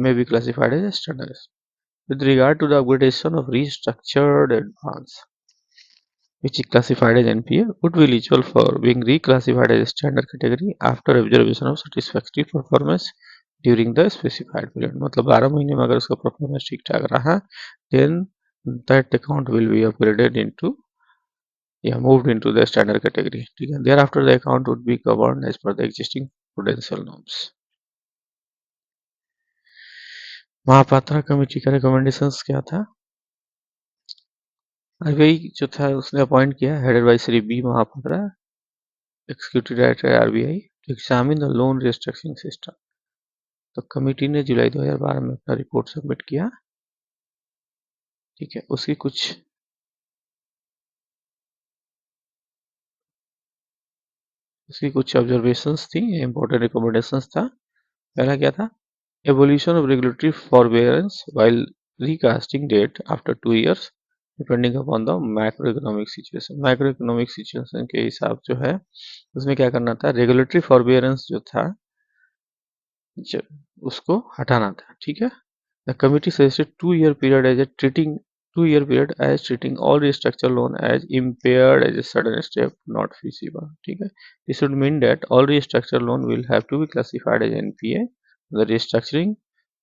may be classified as standard. With regard to the upgradation of restructured advance, which is classified as NPA, would be eligible for being reclassified as a standard category after observation of satisfactory performance during the specified period. मतलब 12 महीने में अगर उसका परफॉर्मेंस ठीक ठाक रहा, then that account will be upgraded into moved into the standard category. ठीक है. Thereafter the account would be governed as per the existing prudential norms. Mahapatra committee का रिकमेंडेशंस क्या था? आरबीआई जो था उसने अपॉइंट किया headed by Shri B Mahapatra, executive director RBI, to examine the loan restructuring system. तो कमेटी ने जुलाई 2012 में अपना रिपोर्ट सबमिट किया. ठीक है. उसकी कुछ ऑब्जर्वेशंस थी, इंपॉर्टेंट रिकमेंडेशंस था. पहला क्या था? Evolution of regulatory forbearance while recasting debt after 2 years depending upon the macroeconomic situation. Macroeconomic situation के हिसाब जो है उसमें क्या करना था, रेगुलेटरी फॉरबियरेंस जो था उसको हटाना था. ठीक है. The committee suggested 2-year period as a treating 2-year period as treating all restructured loan as impaired as a sudden step not feasible. ठीक है. This would mean that all restructured loan will have to be classified as NPA. The restructuring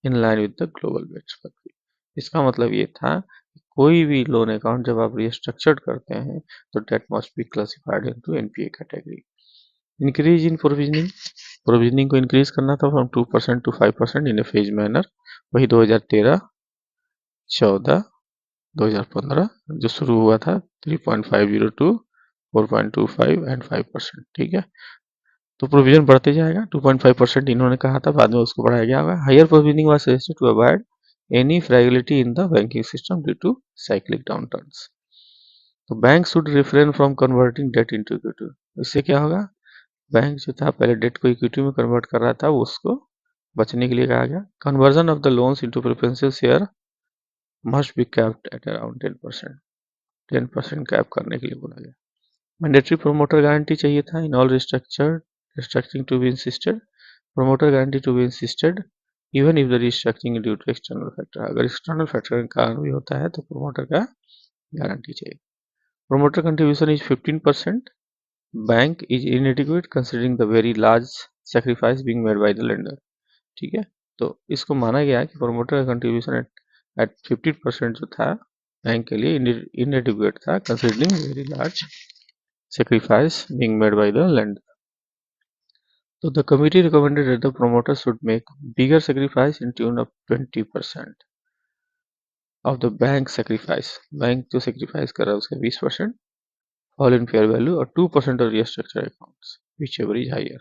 in line with the global benchmark. इसका मतलब ये था कि कोई भी लोन अकाउंट जब आप रिस्ट्रक्चर्ड करते हैं तो debt must be classified into NPA category. Increase in provisioning को इंक्रीज करना था from 2% to 5% in a phase manner. वही 2013, 14, 2015 जो शुरू हुआ था 3.502, 4.25 एंड 5%. ठीक है. तो प्रोविजन बढ़ते जाएगा. 2.5% इन्होंने कहा था, बाद में उसको बढ़ाया गया होगा. Higher provisioning was suggested to avoid any fragility in the banking system due to cyclic downturns. तो bank should refrain from converting debt into equity. इससे क्या होगा, बैंक जो था पहले डेट को इक्विटी में कन्वर्ट कर रहा था, उसको बचने के लिए कहा गया. Conversion of the loans into preferential share must be capped at around 10%. 10% cap करने के लिए बोला गया. मैंडेटरी प्रोमोटर गारंटी चाहिए था in all restructuring to be insisted. Promoter guarantee to be insisted even if the restructuring is due to external factor. अगर external factor के कारण भी होता है तो promoter का गारंटी चाहिए. Promoter contribution is 15%. Bank is inadequate considering the very large sacrifice being made by the lender. ठीक है. तो इसको माना गया कि promoter का contribution at 15% जो था बैंक के लिए inadequate था considering very large sacrifice being made by the lender. So the committee recommended that the promoters should make bigger sacrifice in tune of 20% of the bank sacrifice. Bank जो sacrifice कर रहा है उसका 20%, fall in fair value और 2% of restructured accounts, whichever is higher.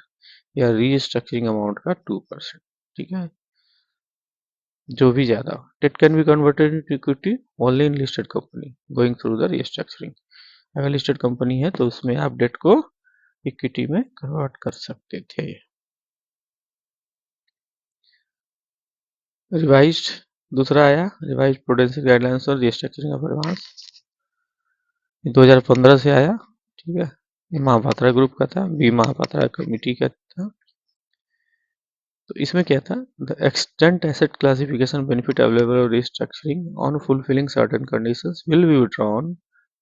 या restructuring amount का 2%. ठीक है. जो भी ज़्यादा. Debt can be converted into equity only in listed company going through the restructuring. अगर listed company है तो उसमें आप debt को equity में convert कर सकते थे. रिवाइज्ड दूसरा आया, रिवाइज्ड प्रूडेंशियल गाइडलाइंस और रिस्ट्रक्चरिंग ऑफ एडवांस. 2015 से आया. ठीक है. ये महापात्रा ग्रुप का था, बी महापात्रा कमेटी का था. तो इसमें क्या था, the extent asset classification benefit available और restructuring on fulfilling certain conditions will be withdrawn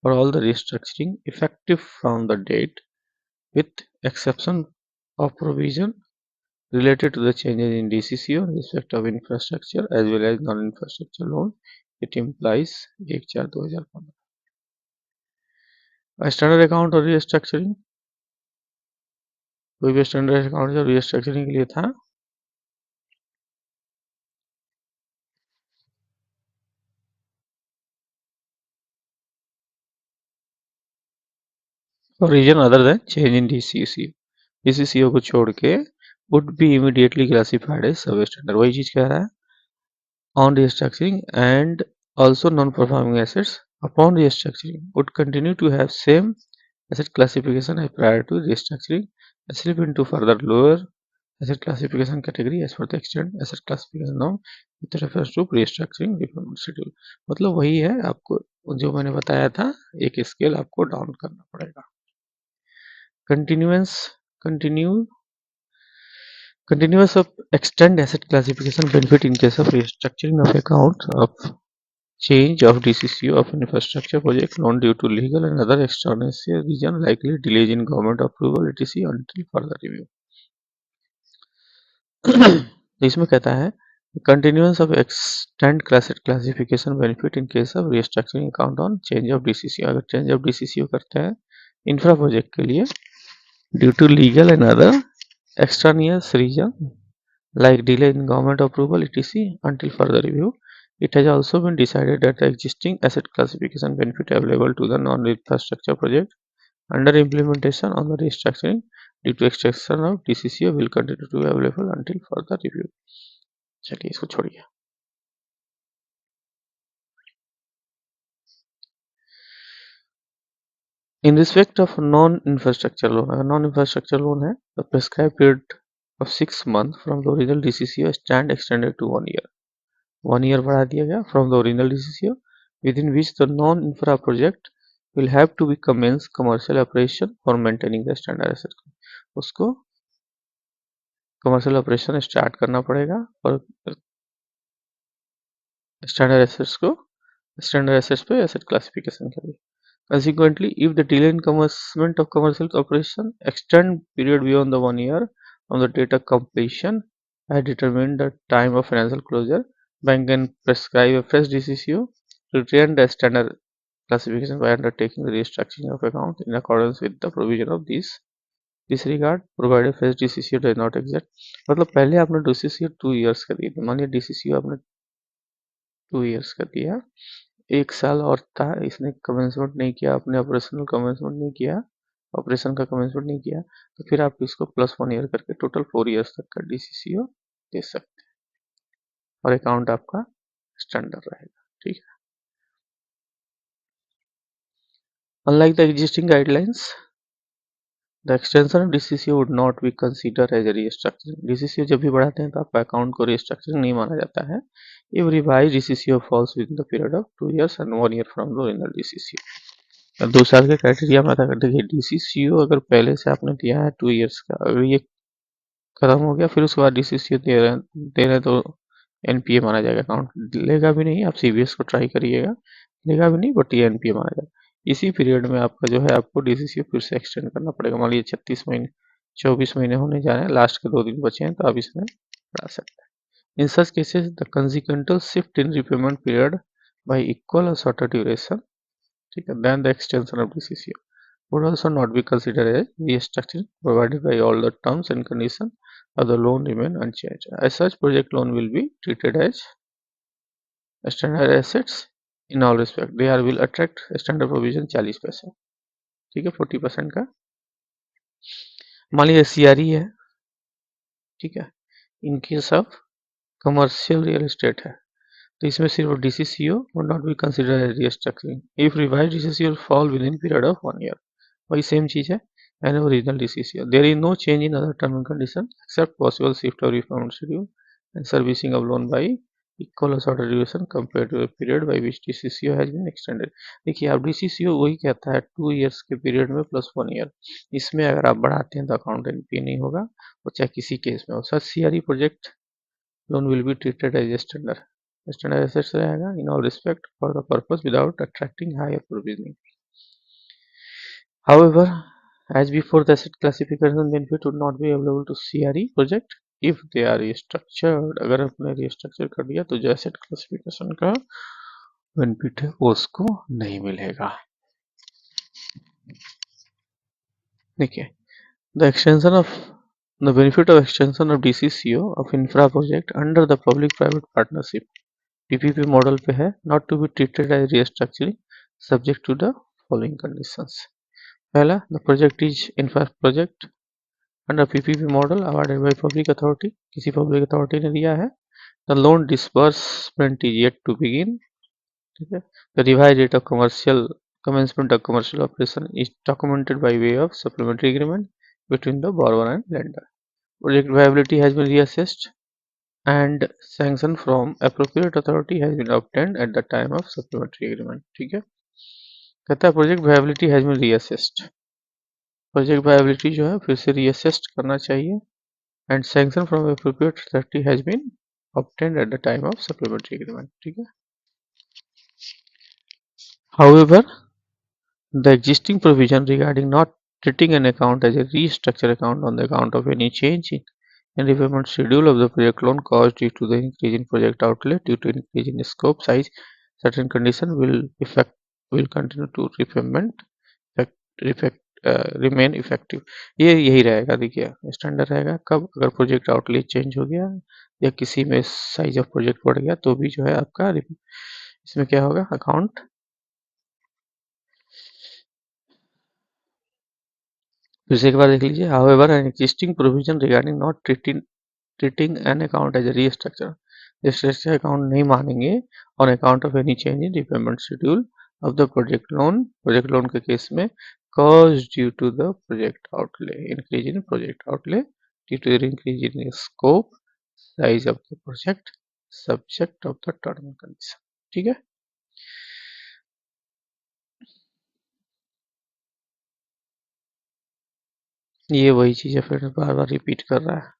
for all the restructuring effective from the date with exception of provision related to the changes in DCCO in respect of infrastructure as well as non-infrastructure loan. It implies 1/4/2015. Standard account और रीस्ट्रक्चरिंग, कोई भी स्टैंडर्ड अकाउंट जब रीस्ट्रक्चरिंग के लिए था for reason other than change in DCCO को छोड़ के would be immediately classified as substandard. वही चीज कह रहा है. On restructuring and also non-performing assets upon restructuring would continue to have same asset classification as prior to restructuring, slip into further lower asset classification category as per the extent asset classification norm with reference to restructuring repayment schedule. मतलब वही है, आपको जो मैंने बताया था एक स्केल आपको डाउन करना पड़ेगा. Continuous of extend asset classification benefit in case of restructuring of account of change of DCCO of infrastructure project loan due to legal and other extraneous reason likely delays in government approval etc until further review. तो इसमें कहता है Continuance of extend classification benefit in case of restructuring account on change of DCCO. अगर change of DCCO करते हैं infra project के लिए due to legal and other extraneous reason like delay in government approval etc. until further review, it has also been decided that the existing asset classification benefit available to the non-infrastructure project under implementation on the restructuring due to extraction of DCCO will continue to be available until further review. चलिए इसको छोड़िए. In respect of non-infrastructure loan, अगर non-infrastructure loan है the prescribed period of 6 months from the original DCCO stand extended to 1 year. 1 year बढ़ा दिया गया from the original DCCO within which the non-infra project will have to be commence commercial operation for maintaining the standard asset. उसको commercial operation start करना पड़ेगा और standard assets को standard assets पे asset classification के लिए. Consequently, if the delay in commencement of commercial operation extend period beyond the 1 year from the date of completion as determined the time of financial closure, bank can prescribe a fresh DCCO to retain the standard classification by undertaking the restructuring of account in accordance with the provision of this regard, provided fresh DCCO does not exist. मतलब पहले आपने DCCO 2 years का दिया था, मान लिया DCCO आपने 2 years का दिया, 1 साल और था, इसने कमेंसमेंट नहीं किया, आपने ऑपरेशनल कमेंसमेंट नहीं किया, ऑपरेशन का कमेंसमेंट नहीं किया, तो फिर आप इसको +1 ईयर करके टोटल 4 इयर्स तक का DCCO दे सकते हैं और अकाउंट आपका स्टैंडर्ड रहेगा. ठीक है. Unlike the existing guidelines, the extension of DCCO would not be considered as a restructuring. DCCO जब भी बढ़ाते हैं तो आपका अकाउंट को restructuring नहीं माना जाता है. If revised DCCO falls within the period of 2 years and 1 year from the original DCCO. 2 साल के क्राइटेरिया में था. देखिए DCCO अगर पहले से आपने दिया है 2 इयर्स का, अगर ये खत्म हो गया फिर उसके बाद DCCO दे रहे तो NPA माना जाएगा. अकाउंट लेगा भी नहीं. आप CBS को ट्राई करिएगा, लेगा भी नहीं बट ये NPA माना जाएगा. इसी पीरियड में आपका जो है आपको DCCO फिर से एक्सटेंड करना पड़ेगा. मान लीजिए 36 महीने 24 महीने होने जा रहे हैं, लास्ट के 2 दिन बचे हैं तो आप इसमें बढ़ा सकते हैं. In such cases the consequential shift in repayment period by equal और शॉर्टर ड्यूरेशन, ठीक है, then the extension of DCCO would also not be considered as restructuring provided by all the terms and conditions of the loan remain unchanged. As such, project loan will be treated as standard assets in all respect. They are will attract standard provision 40 पैसा, ठीक है, 40% का. मान लीजिए CRE है, ठीक है, in case of commercial real estate है तो इसमें सिर्फ DCCO would not be considered as restructuring. If revised DCCO fall within period of 1 year. वही सेम चीज है and original DCCO. There is no change in other term and condition except possible shift of repayment schedule and servicing of loan by equal or shorter duration compared to the period by which DCCO has been extended. देखिए आप DCCO वही कहता है 2 years के पीरियड में +1 year. इसमें अगर आप बढ़ाते हैं तो अकाउंट NPA नहीं होगा, वो चाहे किसी केस में हो. सच CRE project loan will be treated as a standard assets रहेगा in all respect for the purpose without attracting higher provisioning. However, as before, the asset classification benefit would not be available to CRE project if they are restructured. अगर आपने restructure कर दिया तो जो asset classification का benefit है वो उसको नहीं मिलेगा. देखिए, the extension of the benefit of extension of DCCO of infra project under the public-private partnership PPP model पे है, not to be treated as restructuring subject to the following conditions. पहला, the project is infra project under PPP model awarded by public authority, किसी public authority ने दिया है. The loan disbursement is yet to begin, ठीक है. The revised date of commencement of commercial operation is documented by way of supplementary agreement between the borrower and lender. Project viability has been reassessed and sanction from appropriate authority has been obtained at the time of supplementary agreement. ठीक है, कहता है project viability has been reassessed. Project viability जो है फिर से रीअसेस्ड करना चाहिए and sanction from appropriate authority has been obtained at the time of supplementary agreement. ठीक है. However, the existing provision regarding not treating an account as a restructure account on the account of any change in in repayment schedule of the project loan caused due to the increase in project outlay due to increase in scope size. Certain condition will continue to repayment remain effective. ये यही रहेगा, देखिए स्टैंडर्ड रहेगा कब, अगर प्रोजेक्ट आउटले चेंज हो गया या किसी में साइज ऑफ प्रोजेक्ट बढ़ गया तो भी जो है आपका इसमें क्या होगा, अकाउंट। फिर से एक बार देख लीजिए, however an existing provision regarding not treating an account as a restructure account नहीं मानेंगे on account of any change in repayment schedule of the project loan के केस में caused due to the project outlay, increase in project outlay due to the increase in scope size of the project subject of the term and condition। ठीक है, ये वही चीज है, फिर बार बार रिपीट कर रहा है।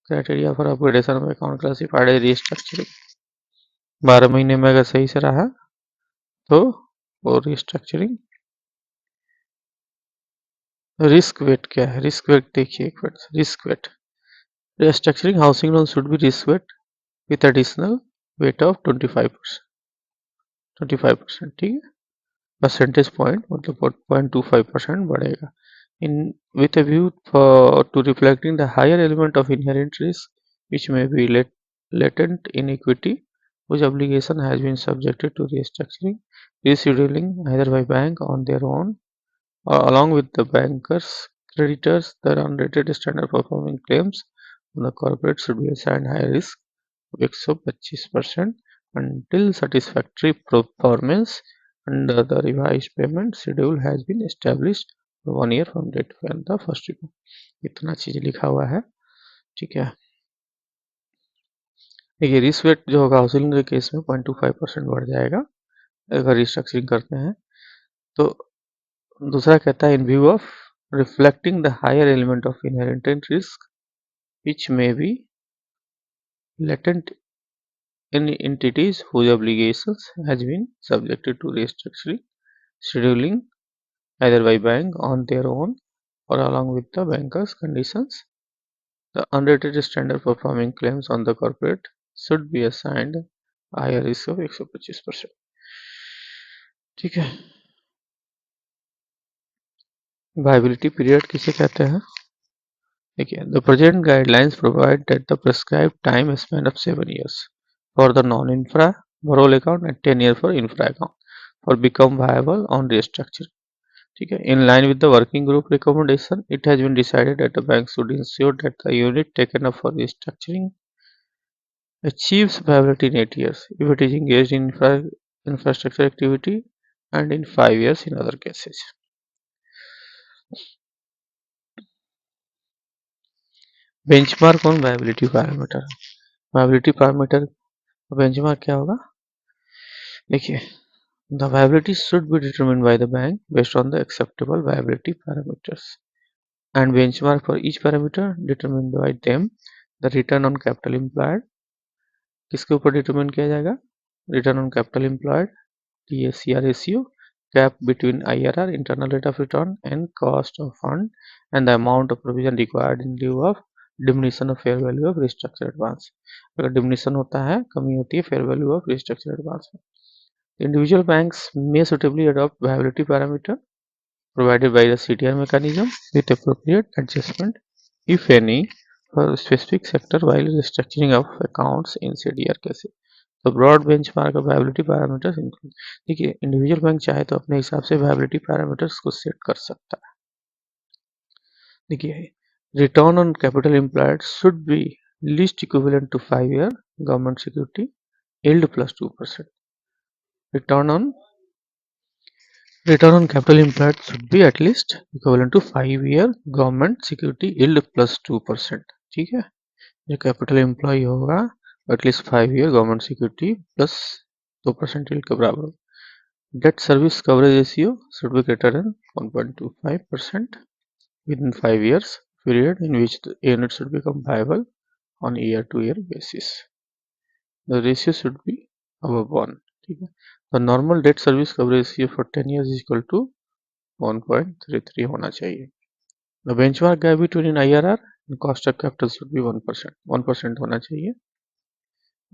Criteria for upgradation of account classified as restructuring, 12 महीने में अगर सही से रहा तो वो रीस्ट्रक्चरिंग। रिस्क वेट क्या है, रिस्क वेट देखिए एक minute, risk wait restructuring housing loan should be risk wait with additional weight of 25%, ठीक है, परसेंटेज पॉइंट मतलब 0.25% बढ़ेगा in with a view to reflecting the higher element of inherent risk which may be latent in equity whose obligation has been subjected to restructuring, rescheduling either by bank on their own or along with the bankers creditors. The unrated standard performing claims on the corporate should be assigned high risk of 125% until satisfactory performance under the revised payment schedule has been established for 1 year from date when the first report। इतना चीज लिखा हुआ है, ठीक है। देखिए रिस्क वेट जो होगा हाउसिंग के केस में 0.25% बढ़ जाएगा अगर रिस्ट्रक्चरिंग करते हैं। तो दूसरा कहता है in view of reflecting the higher element of inherent risk which may be latent in entities whose obligations has been subjected to restructuring, scheduling either by bank on their own or along with the banker's conditions. The unrated standard performing claims on the corporate should be assigned higher risk of 125%, ठीक है। वायबिलिटी पीरियड किसे कहते हैं, देखिए the present guidelines provide that the prescribed time span of 7 years for the non-infra borrow account and 10 years for infra account for become viable on restructuring, ठीक है। In line with the working group recommendation, it has been decided that the bank should ensure that the unit taken up for restructuring achieves viability in 8 years if it is engaged in infrastructure activity and in 5 years in other cases। Benchmark on viability parameter, viability parameter benchmark क्या होगा, देखिए the viability should be determined by the bank based on the acceptable viability parameters and benchmark for each parameter determined by them। The return on capital employed किसके ऊपर डिटरमिन किया जाएगा, return on capital employed TSCR ratio gap between IRR internal rate of return and cost of fund and the amount of provision required in lieu of diminution of fair value of restructured advance। अगर diminution होता है, कमी होती है fair value of restructured advance में। Individual banks may suitably adopt viability parameter provided by the CTR mechanism with appropriate adjustment if any for specific sector while restructuring of accounts in CDR cases। तो broad benchmark of viability parameters include, देखिए इंडिविजुअल बैंक चाहे तो अपने हिसाब से वायबिलिटी पैरामीटर्स को सेट कर सकता है। देखिए return on capital employed should be least equivalent to 5 year government security yield plus 2%। Return on capital employed should be at least equivalent to 5 year government security yield plus 2%, ठीक है। जो कैपिटल एम्प्लॉय होगा at least 5 year government security plus 2% yield के बराबर। Debt service coverage ratio should be greater than 1.25% within 5 years period in which the unit should become viable on year-to-year basis। The ratio should be above 1, ठीक है। The normal debt service coverage ratio for 10 years is equal to 1.33 होना चाहिए। The benchmark gap between IRR and cost of capital should be 1%. 1% होना चाहिए.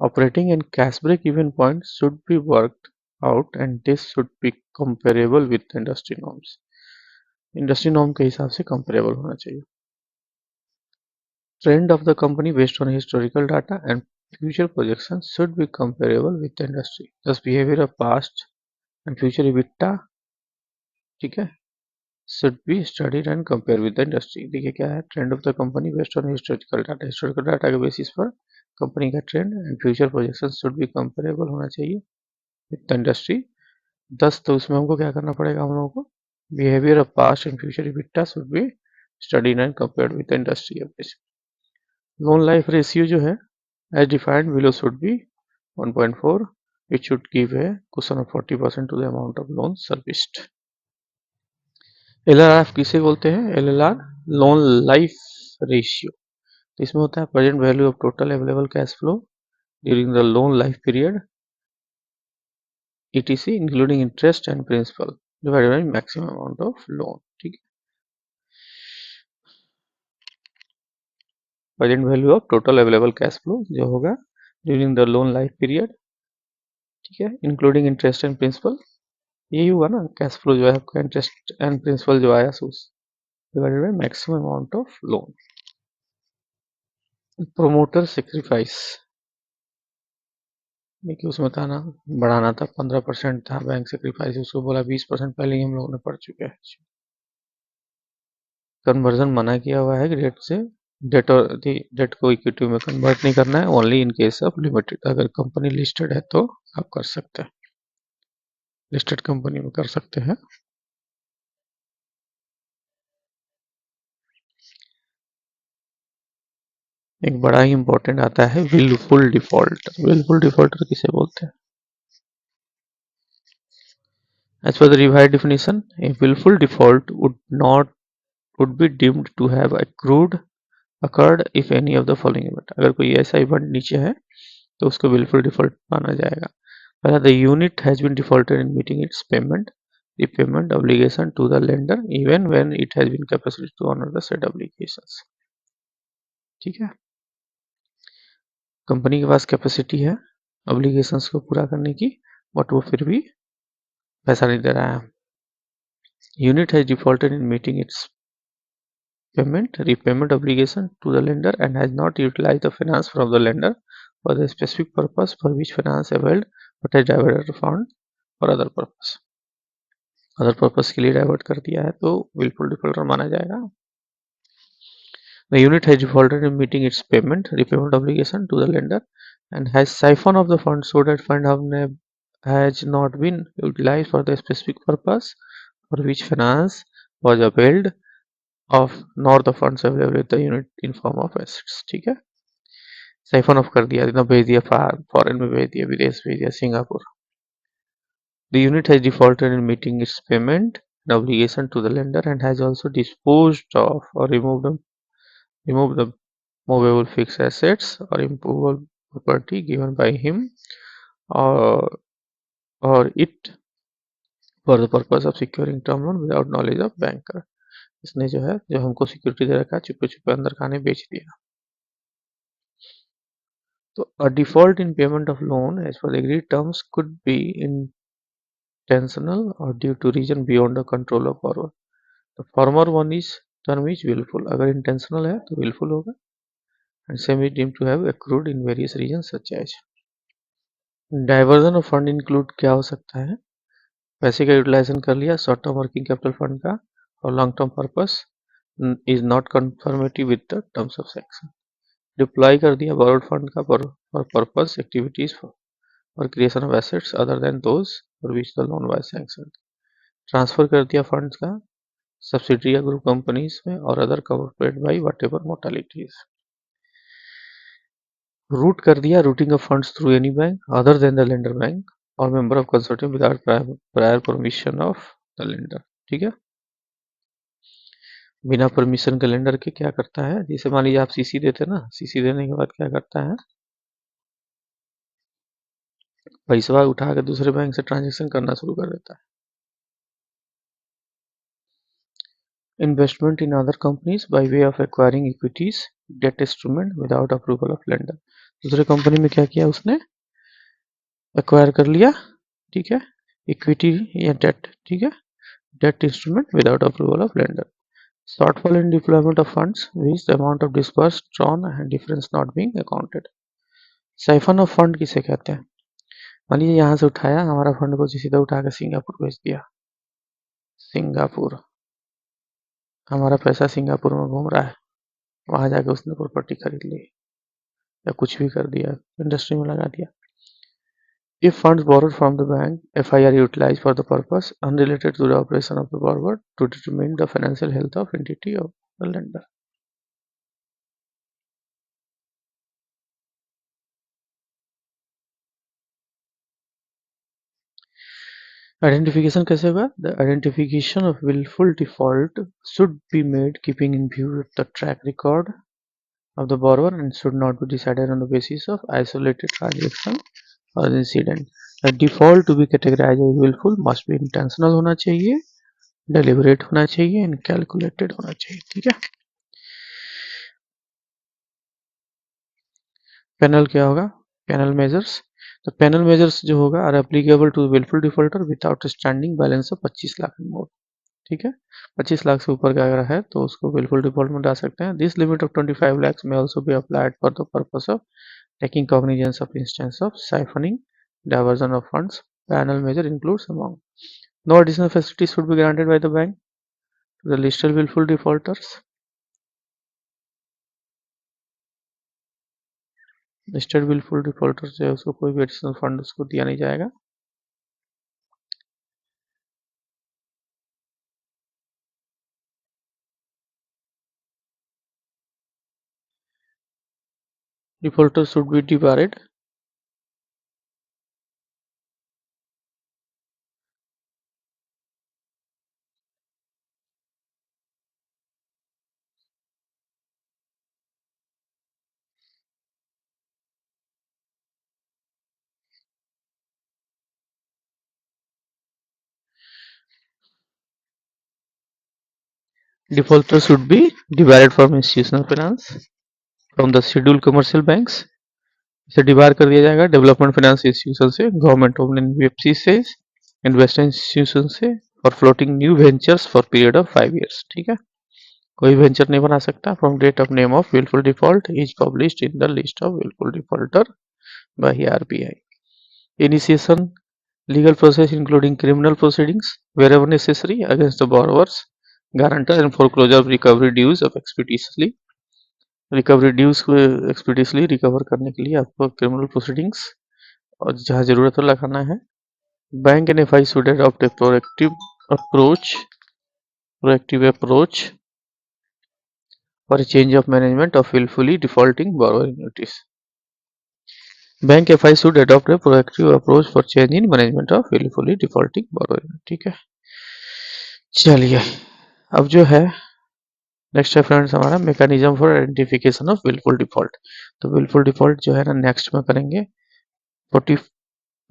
Operating and cash break even points should be worked out and this should be comparable with the industry norms. Industry norm के हिसाब से comparable होना चाहिए. Trend of the company based on historical data and future projections should be comparable with the industry. Thus behavior of past and future EBITDA, ठीक है, should be studied and compared with the industry. देखिए क्या है, trend of the company based on historical data के basis पर कंपनी का trend and future projection should भी कंपेरेबल होना चाहिए विद द इंडस्ट्री. 10 तो उसमें हमको क्या करना पड़ेगा हम लोगों को, behaviour of past and future EBITDA should be studied and compared with the industry. Loan life ratio जो है as defined below should be 1.4 which should give a cushion of 40% to the amount of loan serviced. LLR किसे बोलते हैं? LLR loan life ratio. तो इसमें होता है present value of total available cash flow during the loan life period ETC including interest and principal divided by maximum amount of loan. ठीक है, present value of total available cash flow जो होगा during the loan life period, ठीक है, इंक्लूडिंग इंटरेस्ट एंड प्रिंसिपल. यही हुआ ना कैश फ्लो जो है आपका, इंटरेस्ट एंड प्रिंसिपल जो आया so divided by maximum amount of loan. Promoter sacrifice, देखिए उसमें था ना, बढ़ाना था 15% था, बैंक सेक्रीफाइस उसको बोला 20%, पहले ही हम लोगों ने पढ़ चुके हैं. कन्वर्जन मना किया हुआ है कि डेट से डेट को इक्विटी में कन्वर्ट नहीं करना है, only in case of limited. अगर कंपनी लिस्टेड है तो आप कर सकते हैं, लिस्टेड कंपनी में कर सकते हैं. एक बड़ा ही इंपॉर्टेंट आता है विलफुल डिफॉल्ट. विलफुल डिफॉल्टर किसे बोलते हैं? As per the revised definition, a willful default would be deemed to have occurred if any of the following event. अगर कोई ऐसा इवेंट नीचे है तो उसको willful default माना जाएगा. पहला, the unit has been defaulted in meeting its repayment obligation to the lender even when it has been capacity to honor the said obligations. ठीक है, कंपनी के पास कैपेसिटी है ऑब्लिगेशंस को पूरा करने की, बट वो फिर भी पैसा नहीं दे रहा है. Unit has defaulted in meeting it's repayment obligation to the lender and has not utilized the finance from the lender for the specific purpose for which finance availed but has diverted the fund for other purpose के लिए डाइवर्ट कर दिया है तो willful defaulter माना जाएगा. The unit has defaulted in meeting its repayment obligation to the lender and has siphoned off the fund so that fund has not been utilized for the specific purpose for which finance was availed of nor the funds available with the unit in form of assets. ठीक है, साइफन ऑफ कर दिया, इतना भेज दिया, फॉरेन में भेज दिया, विदेश भेज दिया, Singapore. The unit has defaulted in meeting its payment and obligation to the lender and has also disposed of or removed the movable fixed assets or immovable property given by him or it for the purpose of securing term loan without knowledge of banker. इसने जो है जो हमको सिक्योरिटी दे रखा है चुपे चुपे अंदर खाने बेच दिया. So a default in payment of loan as per the agreed terms could be intentional or due to reason beyond the control of borrower. The former one is term is willful. अगर intentional है तो willful होगा and same is deemed to have accrued in various reasons such as. Diversion of fund include क्या हो सकता है? पैसे का यूटिलाइजेशन कर लिया short term working capital fund का और long term purpose is not confirmative with the terms of section. Deploy कर दिया बोरोड फंड का फॉर पर्पस एक्टिविटीज और creation of assets other than those for which the loan was sanctioned. Transfer कर दिया फंड्स का सब्सिडरी या ग्रुप कंपनीज में और other corporate by whatever modalities. Route कर दिया routing of funds through any bank other than the lender bank और member of consortium without prior permission of the lender. ठीक है, बिना परमिशन के लेंडर के क्या करता है, जैसे मान लीजिए आप सीसी देते ना, सीसी देने के बाद क्या करता है, पैसा उठा के दूसरे बैंक से ट्रांजेक्शन करना शुरू कर देता है. Investment in other companies by way of acquiring equities date instrument without approval of lender. दूसरे कंपनी में क्या किया उसने, एक्वायर कर लिया, ठीक है, इक्विटी या डेट, ठीक है, debt instrument without approval of lender. Shortfall in deployment of funds means the amount of disbursed drawn and difference not being accounted. Siphon off fund किसे कहते हैं? मान लीजिए यहाँ से उठाया, हमारा फंड को सीधा उठा के सिंगापुर भेज दिया, सिंगापुर, हमारा पैसा सिंगापुर में घूम रहा है, वहां जाके उसने प्रॉपर्टी खरीद ली या कुछ भी कर दिया, इंडस्ट्री में लगा दिया। If funds borrowed from the bank, FI are utilized for the purpose unrelated to the operation of the borrower to determine the financial health of entity of the lender. Identification कैसे होगा? The identification of willful default should be made keeping in view the track record of the borrower and should not be decided on the basis of isolated transaction or incident. A default to be categorized as willful must be intentional होना चाहिए, deliberate होना चाहिए and calculated होना चाहिए, ठीक है। पैनल क्या होगा? पैनल मेजर्स, तो पैनल मेजर्स जो होगा are applicable to wilful defaulter without standing balance of 25 lakh and more, ठीक है। 25 लाख से ऊपर का अगर है तो उसको विलफुल डिफॉल्ट में डाल सकते हैं। This limit of 25 lakhs may also be applied for the purpose of taking cognizance of instance of siphoning, diversion of funds. Panel measure includes among no additional facilities should be granted by the bank to the listed willful defaulters. Listed willful defaulter जो है उसको कोई भी एडिशनल फंड उसको दिया नहीं जाएगा। Defaulter should be debarred. Defaulter should be debarred from institutional finance, from the scheduled commercial banks, इसे डिबार कर दिया जाएगा डेवलपमेंट फाइनेंस इंस्टीट्यूशन से, गवर्नमेंट ओन एनबीएफसी से, इन्वेस्टमेंट इंस्टीट्यूशन से, और floating new ventures for period of 5 years, ठीक है। कोई वेंचर नहीं बना सकता। From date of name of wilful default is published in the list of wilful defaulter by RBI. Initiation legal process including criminal proceedings wherever necessary against the borrowers, guarantor and foreclosure recovery dues of expeditiously, recovery dues को एक्सपीडियसली रिकवर करने के लिए आपको क्रिमिनल प्रोसीडिंग्स और जहाँ जरूरत हो लगाना है। Bank and FI should adopt a proactive approach for change of management of wilfully defaulting borrower notice. Bank FI should adopt a proactive approach for change in management of wilfully defaulting borrower, ठीक है। चलिए अब जो है नेक्स्ट है फ्रेंड्स हमारा mechanism for identification of wilful default. तो विलफुल डिफॉल्ट जो है ना नेक्स्ट में करेंगे। 40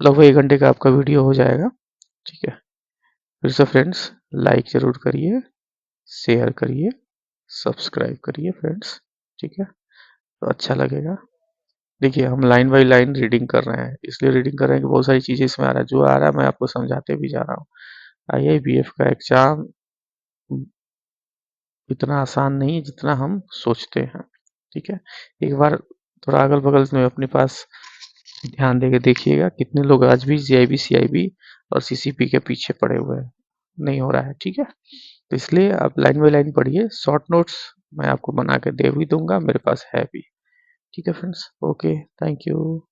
लगभग 1 घंटे का आपका वीडियो हो जाएगा, ठीक है। फिर से फ्रेंड्स लाइक जरूर करिए, शेयर करिए, सब्सक्राइब करिए फ्रेंड्स, ठीक है, तो अच्छा लगेगा। देखिए हम लाइन बाय लाइन रीडिंग कर रहे हैं, इसलिए रीडिंग कर रहे हैं कि बहुत सारी चीज़ें इसमें आ रहा है, जो आ रहा है मैं आपको समझाते भी जा रहा हूँ। IIBF का एग्जाम इतना आसान नहीं जितना हम सोचते हैं, ठीक है। एक बार थोड़ा अगल बगल में अपने पास ध्यान देके देखिएगा कितने लोग आज भी जीआईबी सीआईबी और सीसीपी के पीछे पड़े हुए हैं, नहीं हो रहा है, ठीक है। तो इसलिए आप लाइन बाय लाइन पढ़िए, शॉर्ट नोट्स मैं आपको बना के दे भी दूंगा, मेरे पास है भी, ठीक है फ्रेंड्स। Okay, thank you.